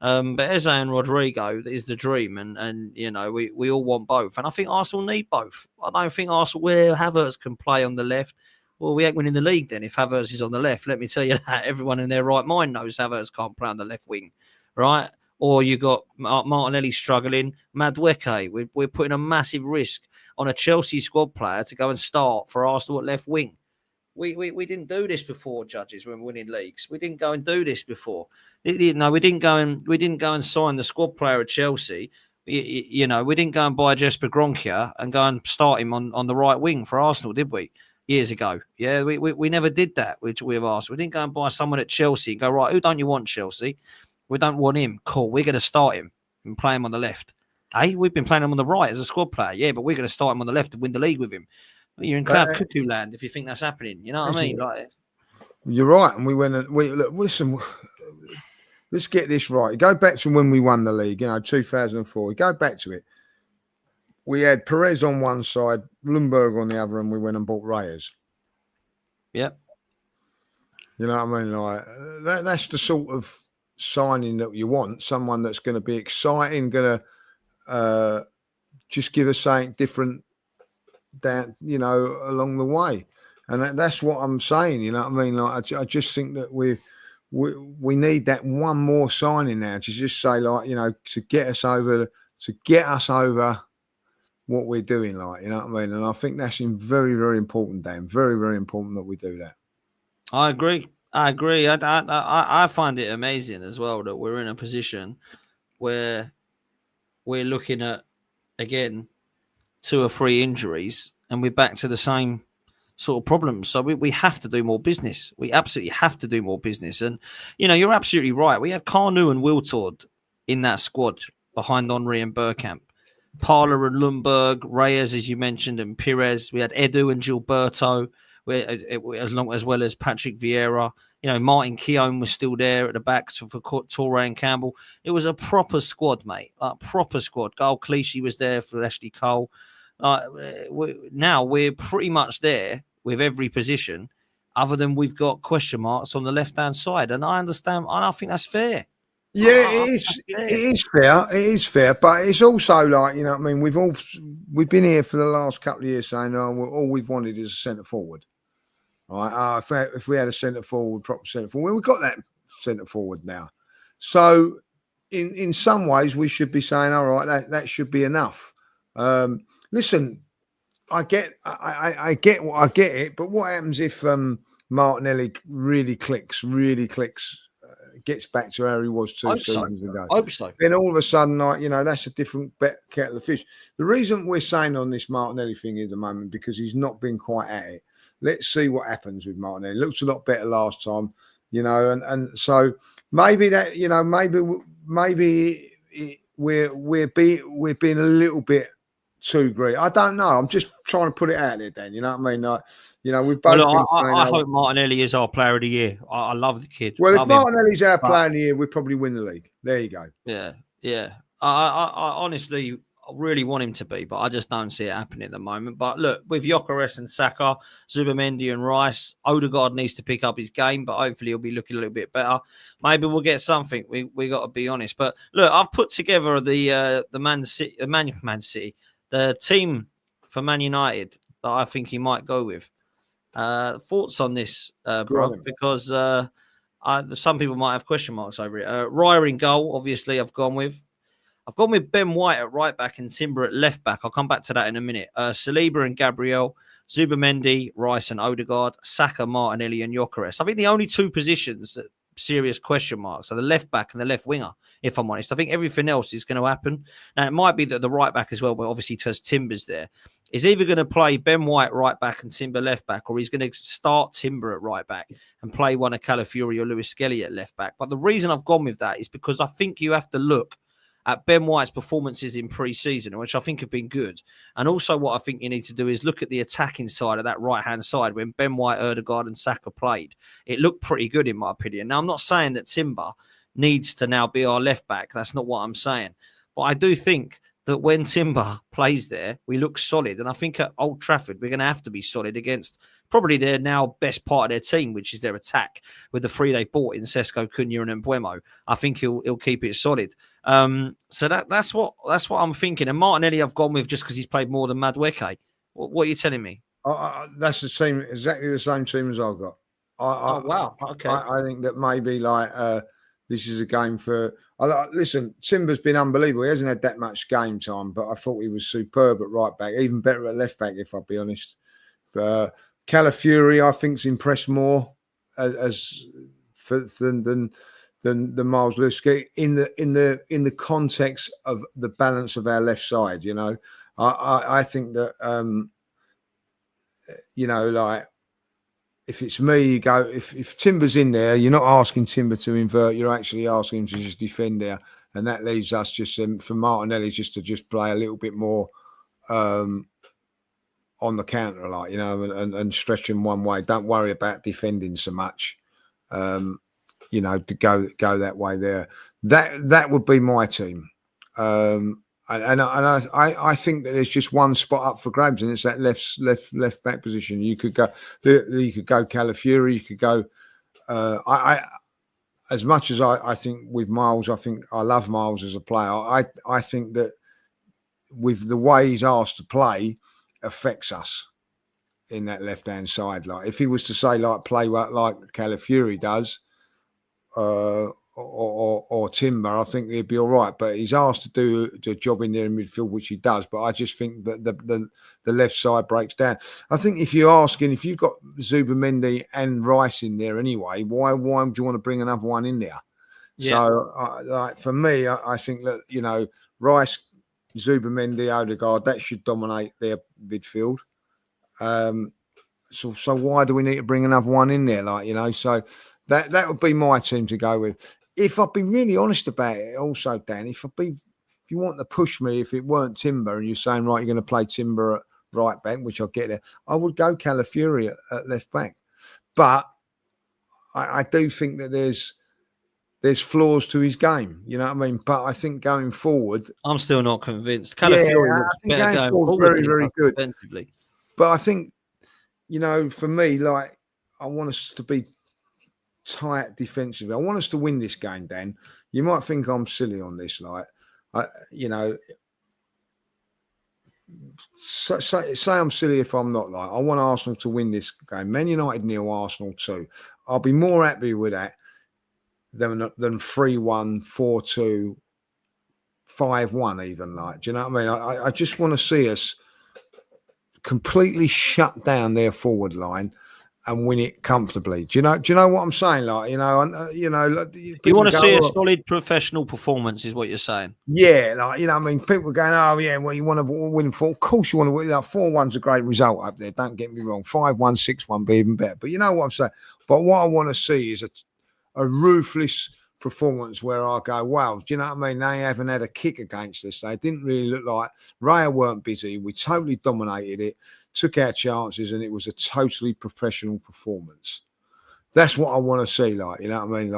But Eze and Rodrigo is the dream, and you know we all want both, and I think Arsenal need both. I don't think Arsenal where Havertz can play on the left. Well, we ain't winning the league then if Havertz is on the left. Let me tell you that everyone in their right mind knows Havertz can't play on the left wing, right? Or you got Martinelli struggling, Madueke. We're putting a massive risk on a Chelsea squad player to go and start for Arsenal at left wing. We didn't do this before, judges, when winning leagues. We didn't go and do this before. No, we didn't go and sign the squad player at Chelsea. You know, we didn't go and buy Jesper Gronkia and go and start him on the right wing for Arsenal, did we? Years ago. Yeah, we never did that with Arsenal. We didn't go and buy someone at Chelsea and go, right, who don't you want, Chelsea? We don't want him. Cool, we're going to start him and play him on the left. Hey, we've been playing him on the right as a squad player. Yeah, but we're going to start him on the left to win the league with him. You're in cloud cuckoo land if you think that's happening. You know what I mean? Like, you're right. And we went and listen, let's get this right. Go back to when we won the league, 2004. Go back to it. We had Perez on one side, Lundberg on the other, and we went and bought Reyes. Yep. You know what I mean? Like that's the sort of signing that you want. Someone that's going to be exciting, going to just give us something different down, along the way. And that's what I'm saying. You know what I mean? Like I just think that we need that one more signing now to just say, like, to get us over what we're doing, like, you know what I mean? And I think that's very, very important, Dan. Very, very important that we do that. I agree. I find it amazing as well that we're in a position where we're looking at, again, 2 or 3 injuries and we're back to the same sort of problems. So we have to do more business. We absolutely have to do more business. And, you're absolutely right. We had Carnu and Wiltord in that squad behind Henry and Bergkamp. Parler and Lundberg, Reyes, as you mentioned, and Pires. We had Edu and Gilberto, as well as Patrick Vieira. Martin Keown was still there at the back for Toure and Campbell. It was a proper squad, mate. Like, proper squad. Gal Clichy was there for Ashley Cole. Now we're pretty much there with every position, other than we've got question marks on the left-hand side. And I understand, and I think that's fair. Yeah, it is fair. It is fair, but it's also like, I mean, we've been here for the last couple of years saying, all we've wanted is a centre forward. All right, if we had a centre forward, proper centre forward, well, we've got that centre forward now. So, in some ways, we should be saying, all right, that should be enough. Listen, I get it, but what happens if Martinelli really clicks? Gets back to how he was 2 seasons ago. I hope so. Then all of a sudden, that's a different kettle of fish. The reason we're saying on this Martinelli thing at the moment, because he's not been quite at it. Let's see what happens with Martinelli. Looks a lot better last time, and so maybe that, maybe we're being a little bit too greedy. I don't know. I'm just trying to put it out there, Dan. You know what I mean? Like, we've both. Well, I hope Martinelli is our player of the year. I love the kid. Well, if Martinelli's our player of the year, we'd probably win the league. There you go. Yeah. I honestly really want him to be, but I just don't see it happening at the moment. But look, with Gyökeres and Saka, Zubimendi and Rice, Odegaard needs to pick up his game, but hopefully he'll be looking a little bit better. Maybe we'll get something. We got to be honest. But look, I've put together the Man City, the team for Man United that I think he might go with. Thoughts on this, bro? Because some people might have question marks over it. Raya in goal, obviously, I've gone with Ben White at right back and Timber at left back. I'll come back to that in a minute. Saliba and Gabriel, Zubimendi, Rice and Odegaard, Saka, Martinelli and Gyökeres. I think the only 2 positions that serious question marks are the left back and the left winger, if I'm honest. I think everything else is going to happen. Now, it might be that the right back as well, but obviously because Timber's there. He's either going to play Ben White right back and Timber left back, or he's going to start Timber at right back and play one of Calafiori or Lewis-Skelly at left back. But the reason I've gone with that is because I think you have to look at Ben White's performances in pre-season, which I think have been good. And also what I think you need to do is look at the attacking side of that right-hand side when Ben White, Odegaard and Saka played. It looked pretty good in my opinion. Now, I'm not saying that Timber needs to now be our left back. That's not what I'm saying. But I do think that when Timber plays there, we look solid. And I think at Old Trafford, we're going to have to be solid against probably their now best part of their team, which is their attack with the three they've bought in Sesko, Cunha and Mbuemo. I think he'll keep it solid. So that's what I'm thinking. And Martinelli I've gone with just because he's played more than Madueke. What are you telling me? That's the same, exactly the same team as I've got. Oh, wow. Okay. I think that maybe this is a game for. Listen, Timber's been unbelievable. He hasn't had that much game time, but I thought he was superb at right back, even better at left back, if I'll be honest. Calafiori, I think's impressed more than Miles Lewis-Skelly in the context of the balance of our left side. You know, I think that if it's me, you go, if Timber's in there, you're not asking Timber to invert, you're actually asking him to just defend there. And that leaves us just for Martinelli just to play a little bit more on the counter, and stretch him one way. Don't worry about defending so much, to go that way there. That would be my team. And I think that there's just one spot up for grabs, and it's that left back position. You could go Calafiori. You could go. As much as I think with Miles, I think I love Miles as a player. I think that with the way he's asked to play, affects us in that left hand side. Like if he was to say play like Calafiori does, or Timber, I think he'd be all right. But he's asked to do a job in there in midfield, which he does. But I just think that the left side breaks down. I think if you've got Zubimendi and Rice in there anyway, why would you want to bring another one in there? Yeah. So for me, I think that Rice, Zubimendi, Odegaard, that should dominate their midfield. So why do we need to bring another one in there? So that would be my team to go with. If I'd be really honest about it, also, Dan, if you want to push me, if it weren't Timber and you're saying, right, you're going to play Timber at right back, which I'll get there, I would go Calafiori at left back. But I do think that there's flaws to his game, you know what I mean? But I think going forward, I'm still not convinced. Calafiori looks better going forward, very, very good defensively. But I think, for me, I want us to be tight defensively. I want us to win this game, Dan. You might think I'm silly on this, say I'm silly if I'm not. I want Arsenal to win this game. Man United 0, Arsenal 2. I'll be more happy with that than 3-1, 4-2, 5-1 even. Do you know what I mean? I just want to see us completely shut down their forward line and win it comfortably. Do you know what I'm saying? You want to see a solid professional performance, is what you're saying. Yeah, I mean, people are going, oh yeah, well, you want to win 4. Of course, you want to win. 4-1's a great result up there. Don't get me wrong. 5-1, 6-1 be even better. But you know what I'm saying. But what I want to see is a ruthless performance where I go, wow, do you know what I mean? They haven't had a kick against us. They didn't really look like Raya weren't busy. We totally dominated it, took our chances, and it was a totally professional performance. That's what I want to see, you know what I mean?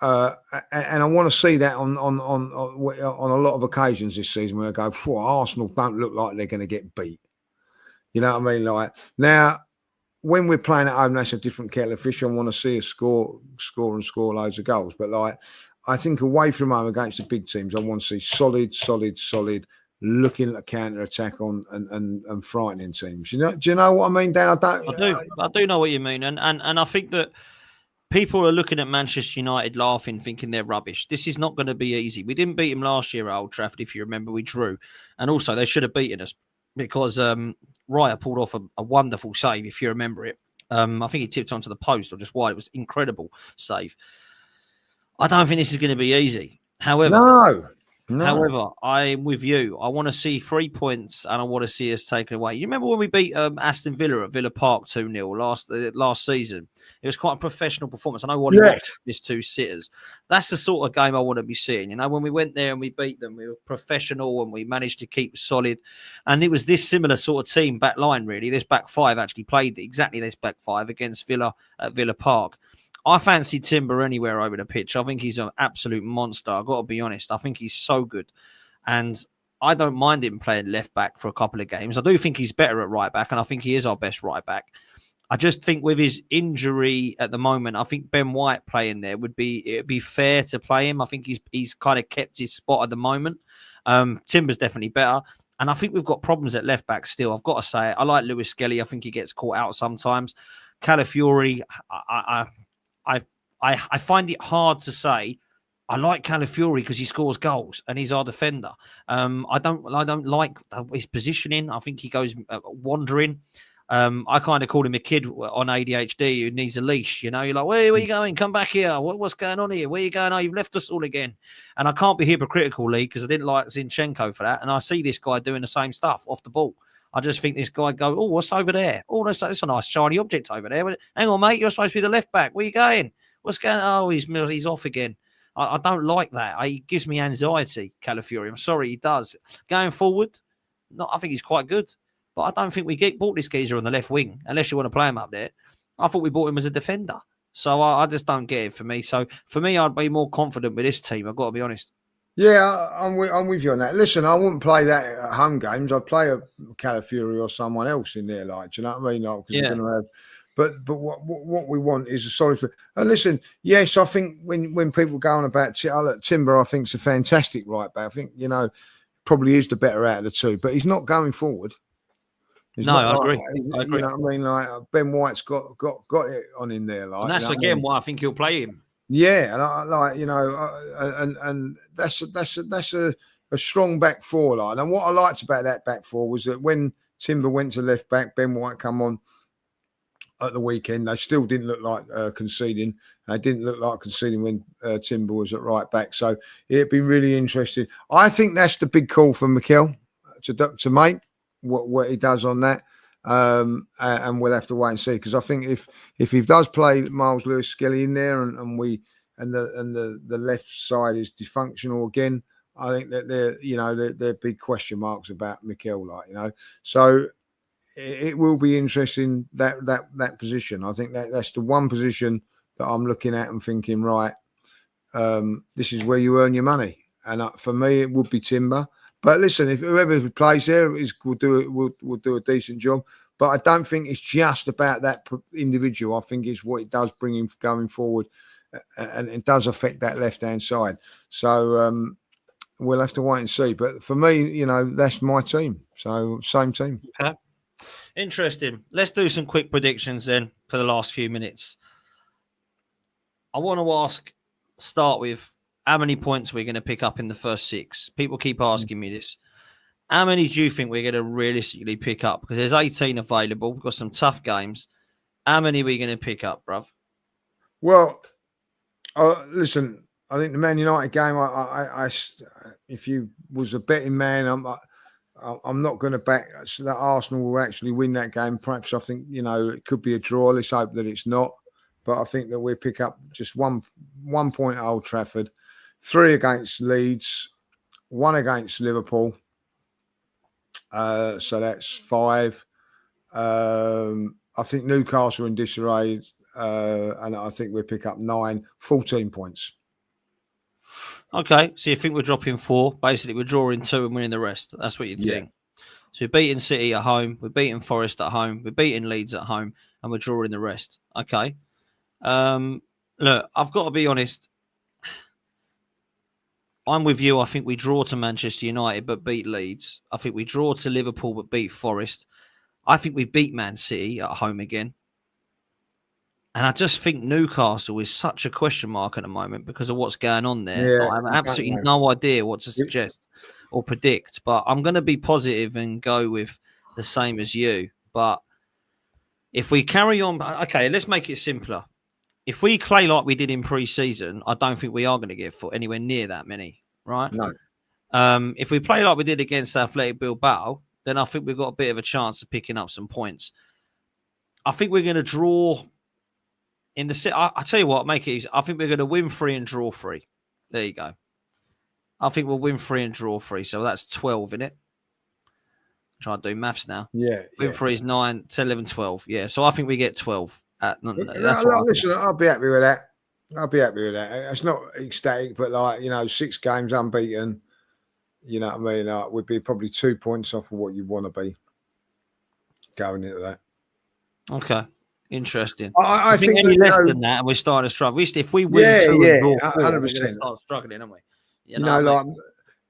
And I want to see that on a lot of occasions this season when I go, Arsenal don't look like they're going to get beat. You know what I mean? Now, when we're playing at home, that's a different kettle of fish. I want to see us score loads of goals. But I think away from home against the big teams, I want to see solid, looking at a counter attack on and frightening teams. Do you know what I mean, Dan? I do know what you mean, and I think that people are looking at Manchester United laughing, thinking they're rubbish. This is not going to be easy. We didn't beat them last year at Old Trafford, if you remember. We drew, and also they should have beaten us because Raya pulled off a wonderful save, if you remember it. I think he tipped onto the post or just wide. It was incredible save. I don't think this is going to be easy. However, I'm with you. I want to see 3 points and I want to see us taken away. You remember when we beat Aston Villa at Villa Park 2-0 last season? It was quite a professional performance. I know what it was, these 2 sitters. That's the sort of game I want to be seeing. When we went there and we beat them, we were professional and we managed to keep solid. And it was this similar sort of team back line, really. This back five actually played exactly this back five against Villa at Villa Park. I fancy Timber anywhere over the pitch. I think he's an absolute monster. I've got to be honest. I think he's so good. And I don't mind him playing left back for a couple of games. I do think he's better at right back, and I think he is our best right back. I just think with his injury at the moment, I think Ben White playing there it'd be fair to play him. I think he's kind of kept his spot at the moment. Timber's definitely better. And I think we've got problems at left back still. I've got to say it. I like Lewis-Skelly. I think he gets caught out sometimes. Calafiori, I find it hard to say. I like Calafiori because he scores goals and he's our defender. I don't like his positioning. I think he goes wandering. I kind of called him a kid on ADHD who needs a leash. You know, you're like, where are you going? Come back here. What's going on here? Where are you going? Oh, you've left us all again. And I can't be hypocritical, Lee, because I didn't like Zinchenko for that. And I see this guy doing the same stuff off the ball. I just think this guy go, oh, what's over there? Oh, that's a nice shiny object over there. Hang on, mate. You're supposed to be the left back. Where are you going? What's going on? Oh, he's off again. I don't like that. He gives me anxiety, Calafiori. I'm sorry, he does. Going forward, I think he's quite good. But I don't think we bought this geezer on the left wing, unless you want to play him up there. I thought we bought him as a defender. So I just don't get it for me. So for me, I'd be more confident with this team. I've got to be honest. Yeah, I'm with you on that. Listen, I wouldn't play that at home games. I'd play a Calafiori or someone else in there, like, do you know what I mean? Like, yeah. We're going to have, but what we want is a solid. And listen, yes, I think when people go on about Timber, I think it's a fantastic right back. I think, you know, probably is the better out of the two, but he's not going forward. I agree. You know what I mean? Like Ben White's got it on in there, like, and that's again why I think he'll play him. Yeah, and I like, you know, and that's a strong back four line. And what I liked about that back four was that when Timber went to left back, Ben White come on at the weekend. They still didn't look like conceding. They didn't look like conceding when Timber was at right back. So it'd be really interesting. I think that's the big call for Mikel to make. What he does on that, and we'll have to wait and see, because I think if he does play Miles Lewis-Skelly in there and the left side is dysfunctional again, I think that they're big question marks about Mikel, like, you know. So it will be interesting that position. I think that's the one position that I'm looking at and thinking, right, this is where you earn your money, and for me it would be Timber. But listen, if whoever plays there will do a decent job. But I don't think it's just about that individual. I think it's what it does bring him going forward, and it does affect that left-hand side. So we'll have to wait and see. But for me, you know, that's my team. So same team. Okay. Interesting. Let's do some quick predictions then for the last few minutes. I want to start with, how many points we're going to pick up in the first 6? People keep asking me this. How many do you think we're going to realistically pick up? Because there's 18 available. We've got some tough games. How many are we going to pick up, bruv? Well, listen, I think the Man United game, I if you was a betting man, I'm not going to back that Arsenal will actually win that game. Perhaps I think, you know, it could be a draw. Let's hope that it's not. But I think that we'll pick up just one point at Old Trafford. 3 against Leeds, 1 against Liverpool. So that's 5. I think Newcastle in disarray, and I think we'll pick up 9, 14 points. Okay, so you think we're dropping 4. Basically, we're drawing 2 and winning the rest. That's what you'd think. So we're beating City at home, we're beating Forest at home, we're beating Leeds at home, and we're drawing the rest. Okay. Look, I've got to be honest. I'm with you. I think we draw to Manchester United but beat Leeds. I think we draw to Liverpool but beat Forest. I think we beat Man City at home again. And I just think Newcastle is such a question mark at the moment because of what's going on there. I have absolutely no idea what to suggest or predict. But I'm going to be positive and go with the same as you. But if we carry on... Okay, let's make it simpler. If we play like we did in pre-season, I don't think we are going to get anywhere near that many, right? No. If we play like we did against Athletic Bilbao, then I think we've got a bit of a chance of picking up some points. I think we're going to draw in the... I tell you what, make it easy. I think we're going to win 3 and draw 3. There you go. I think we'll win 3 and draw 3. So that's 12, isn't it? Trying to do maths now. Yeah. Win 3 is 9, 10, 11, 12. Yeah, so I think we get 12. Listen, I'll be happy with that. It's not ecstatic, but like, 6 games unbeaten. You know what I mean? Like, we'd be probably 2 points off of what you want to be going into that. Okay, interesting. I think any less than that, and we're starting to struggle. If we win 2 and draw 4, 100%. we're going to start struggling, aren't we? Like,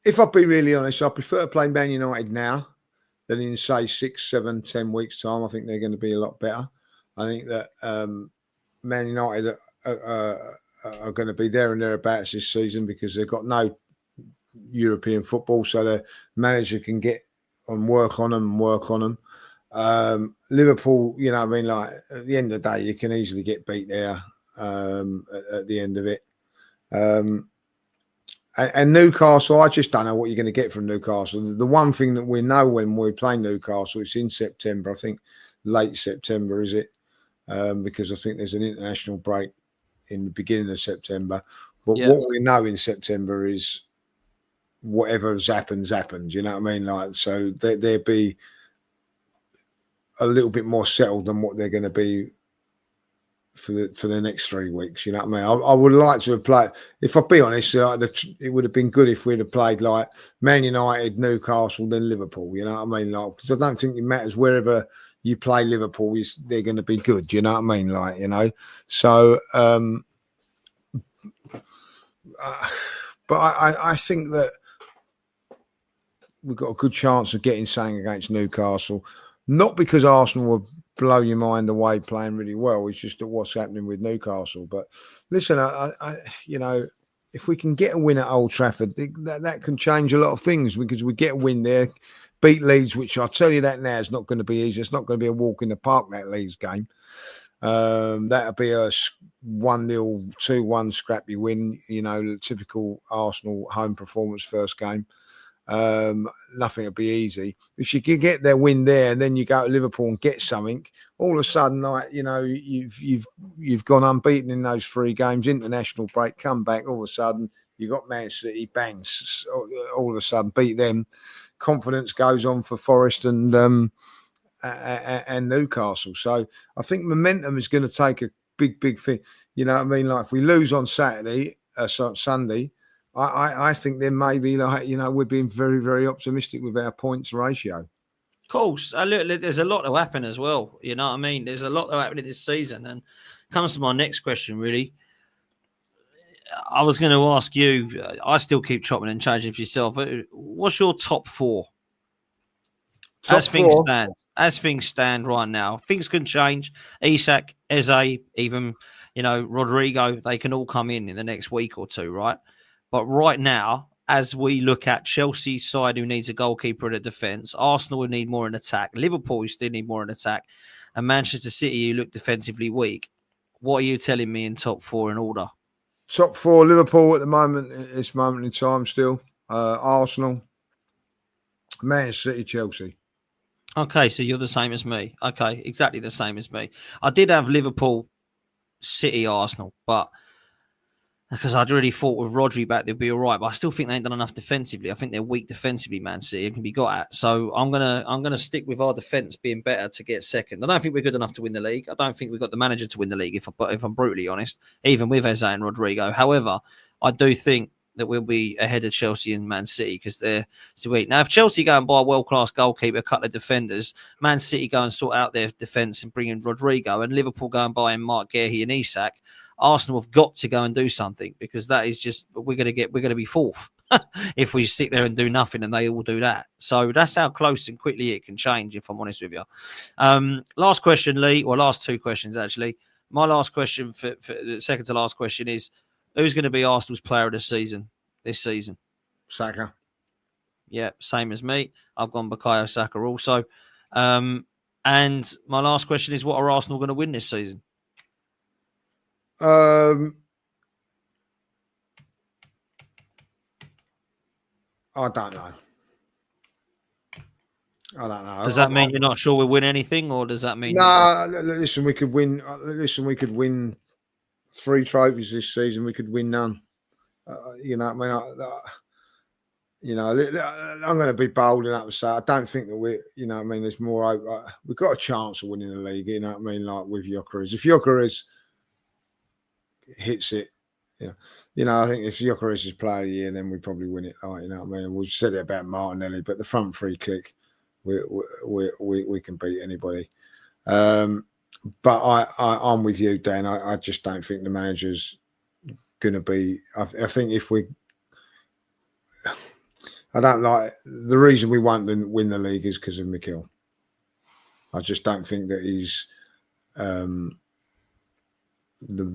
if I'd be really honest, I prefer to play Man United now than in, say, 6, 7, 10 weeks' time. I think they're going to be a lot better. I think that Man United are going to be there and thereabouts this season because they've got no European football, so the manager can get and work on them. Liverpool, like at the end of the day, you can easily get beat there at the end of it. And Newcastle, I just don't know what you're going to get from Newcastle. The one thing that we know when we play Newcastle, it's in September. I think late September, is it? Because I think there's an international break in the beginning of September. But what we know in September is whatever's happens. You know what I mean? Like, so they'll be a little bit more settled than what they're going to be for the next 3 weeks. You know what I mean? I would like to have played. If I'll be honest, it would have been good if we'd have played like Man United, Newcastle, then Liverpool. You know what I mean? Like, because I don't think it matters wherever you play Liverpool, they're going to be good. You know what I mean? Like, so. But I think that we've got a good chance of getting something against Newcastle, not because Arsenal will blow your mind away playing really well. It's just that what's happening with Newcastle. But listen, if we can get a win at Old Trafford, that can change a lot of things because we get a win there, beat Leeds, which I'll tell you that now is not going to be easy. It's not going to be a walk in the park, that Leeds game. That'll be a 1-0, 2-1 scrappy win, the typical Arsenal home performance first game. Nothing will be easy. If you can get their win there and then you go to Liverpool and get something, all of a sudden, like, you've gone unbeaten in those 3 games, international break, come back, all of a sudden you got Man City, bangs, all of a sudden beat them. Confidence goes on for Forest and Newcastle. So I think momentum is going to take a big thing. You know what I mean? Like, if we lose on Sunday, I think there may be, like, we're being very, very optimistic with our points ratio. Of course. Look, there's a lot to happen as well. You know what I mean? There's a lot to happen this season. And comes to my next question, really. I was going to ask you, I still keep chopping and changing for yourself. What's your top 4? As things stand right now, things can change. Isak, Eze, even Rodrygo, they can all come in the next week or 2, right? But right now, as we look at Chelsea's side, who needs a goalkeeper and a defence, Arsenal would need more in attack, Liverpool, who still need more in attack, and Manchester City, who look defensively weak. What are you telling me in top 4 in order? Top 4, Liverpool at this moment in time still. Arsenal, Manchester City, Chelsea. Okay, so you're the same as me. Okay, exactly the same as me. I did have Liverpool, City, Arsenal, but because I'd really thought with Rodri back they'd be all right, but I still think they ain't done enough defensively. I think they're weak defensively, Man City, and can be got at. So I'm gonna stick with our defence being better to get second. I don't think we're good enough to win the league. I don't think we've got the manager to win the league, if I'm brutally honest, even with Eze and Rodrigo. However, I do think that we'll be ahead of Chelsea and Man City because they're still weak. Now, if Chelsea go and buy a world-class goalkeeper, a couple of defenders, Man City go and sort out their defence and bring in Rodrygo, and Liverpool go and buy in Mark Guehi and Isak, Arsenal have got to go and do something because that is just we're going to be 4th if we sit there and do nothing and they all do that. So that's how close and quickly it can change, if I'm honest with you. Last question, Lee, or last 2 questions actually. My last question for the second to last question is, who's going to be Arsenal's player of the season this season? Saka. Yeah, same as me. I've gone Bukayo Saka also. And my last question is, what are Arsenal going to win this season? I don't know. Does that mean you're not sure we'll win anything, or does that mean? No, listen, we could win. Listen, we could win 3 trophies this season. We could win none. You know what I mean? you know, I'm going to be bold enough to say I don't think that there's more. We've got a chance of winning the league. You know what I mean? Like with Gyökeres, if Gyökeres hits it, I think if Gyökeres is player of the year, then we probably win it. Like, you know what I mean? We've said it about Martinelli, but the front three click, we can beat anybody. But I'm with you, Dan. I just don't think the manager's going to be. I think if we. I don't like the reason we won't win the league is because of Mikel. I just don't think that he's the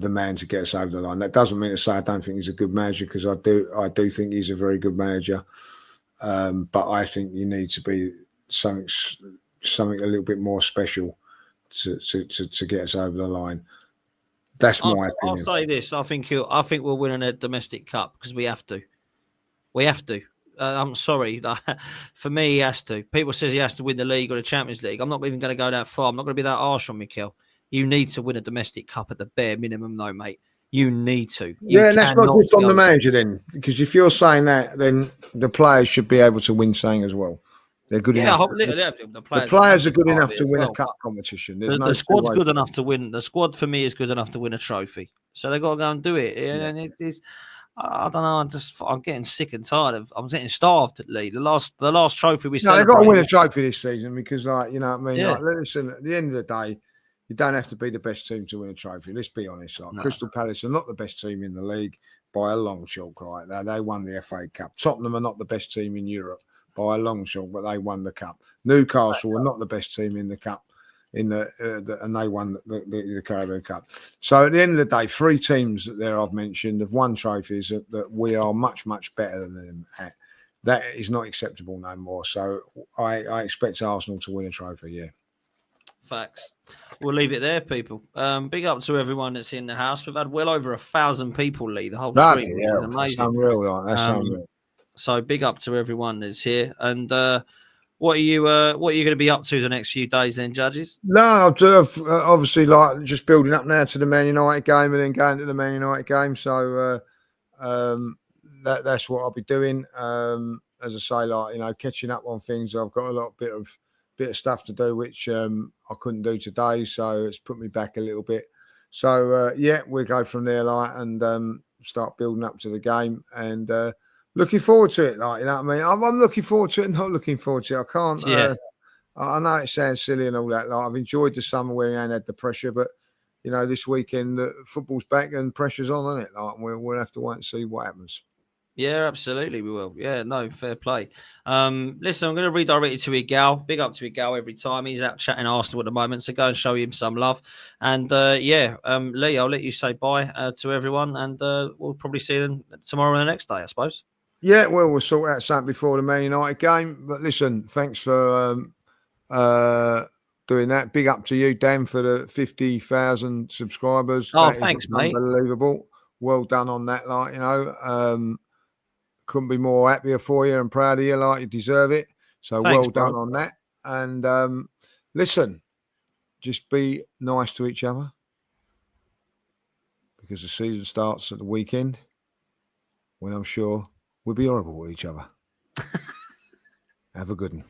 man to get us over the line. That doesn't mean to say I don't think he's a good manager, because I do think he's a very good manager. But I think you need to be something a little bit more special to get us over the line. That's my opinion. I'll say this: I think we'll win a domestic cup because we have to. We have to. I'm sorry. For me, he has to. People says he has to win the league or the Champions League. I'm not even going to go that far. I'm not going to be that harsh on Mikel. You need to win a domestic cup at the bare minimum, though, mate. You need to. And that's not just on the manager then, because if you're saying that, then the players should be able to win something as well. They're good enough. The players are good enough to win a cup competition. The squad's good enough to win. The squad for me is good enough to win a trophy. So they've got to go and do it. And it is. I don't know. I'm getting sick and tired of. I'm getting starved at Lee. The last trophy we celebrated. They've got to win a trophy this season because, like, you know what I mean. Yeah. Like, listen, at the end of the day, you don't have to be the best team to win a trophy. Let's be honest. Like, no. Crystal Palace are not the best team in the league by a long shot. Right, they won the FA Cup. Tottenham are not the best team in Europe by a long shot, but they won the cup. Newcastle are not the best team in the cup. And they won the Carabao Cup. So at the end of the day, 3 teams there I've mentioned have won trophies that we are much, much better than them at. That is not acceptable no more. So I expect Arsenal to win a trophy, yeah. Facts. We'll leave it there, people. Big up to everyone that's in the house. We've had well over 1,000 people lead the whole stream, which is amazing. That's unreal, that's unreal. So big up to everyone that's here. And what are you going to be up to the next few days then, judges? No, obviously, like, just building up now to the Man United game and then going to the Man United game. So that's what I'll be doing. As I say, like, you know, catching up on things. I've got a bit of stuff to do which I couldn't do today, so it's put me back a little bit. So we'll go from there, like, and start building up to the game and. Looking forward to it, like, you know what I mean? I'm looking forward to it, not looking forward to it. I can't. Yeah. I know it sounds silly and all that. Like, I've enjoyed the summer where we ain't had the pressure, but you know, this weekend football's back and pressure's on, isn't it? Like, we'll have to wait and see what happens. Yeah, absolutely, we will. Yeah, no, fair play. Listen, I'm going to redirect you to Igal. Big up to Igal every time. He's out chatting Arsenal at the moment, so go and show him some love. And Lee, I'll let you say bye to everyone, and we'll probably see them tomorrow and the next day, I suppose. Yeah, well, we'll sort out something before the Man United game. But listen, thanks for doing that. Big up to you, Dan, for the 50,000 subscribers. Oh, thanks, mate. Unbelievable. Well done on that, like, you know. Couldn't be more happier for you and proud of you, like, you deserve it. So thanks, well done on that. And listen, just be nice to each other because the season starts at the weekend when I'm sure we'll be horrible with each other. Have a good one.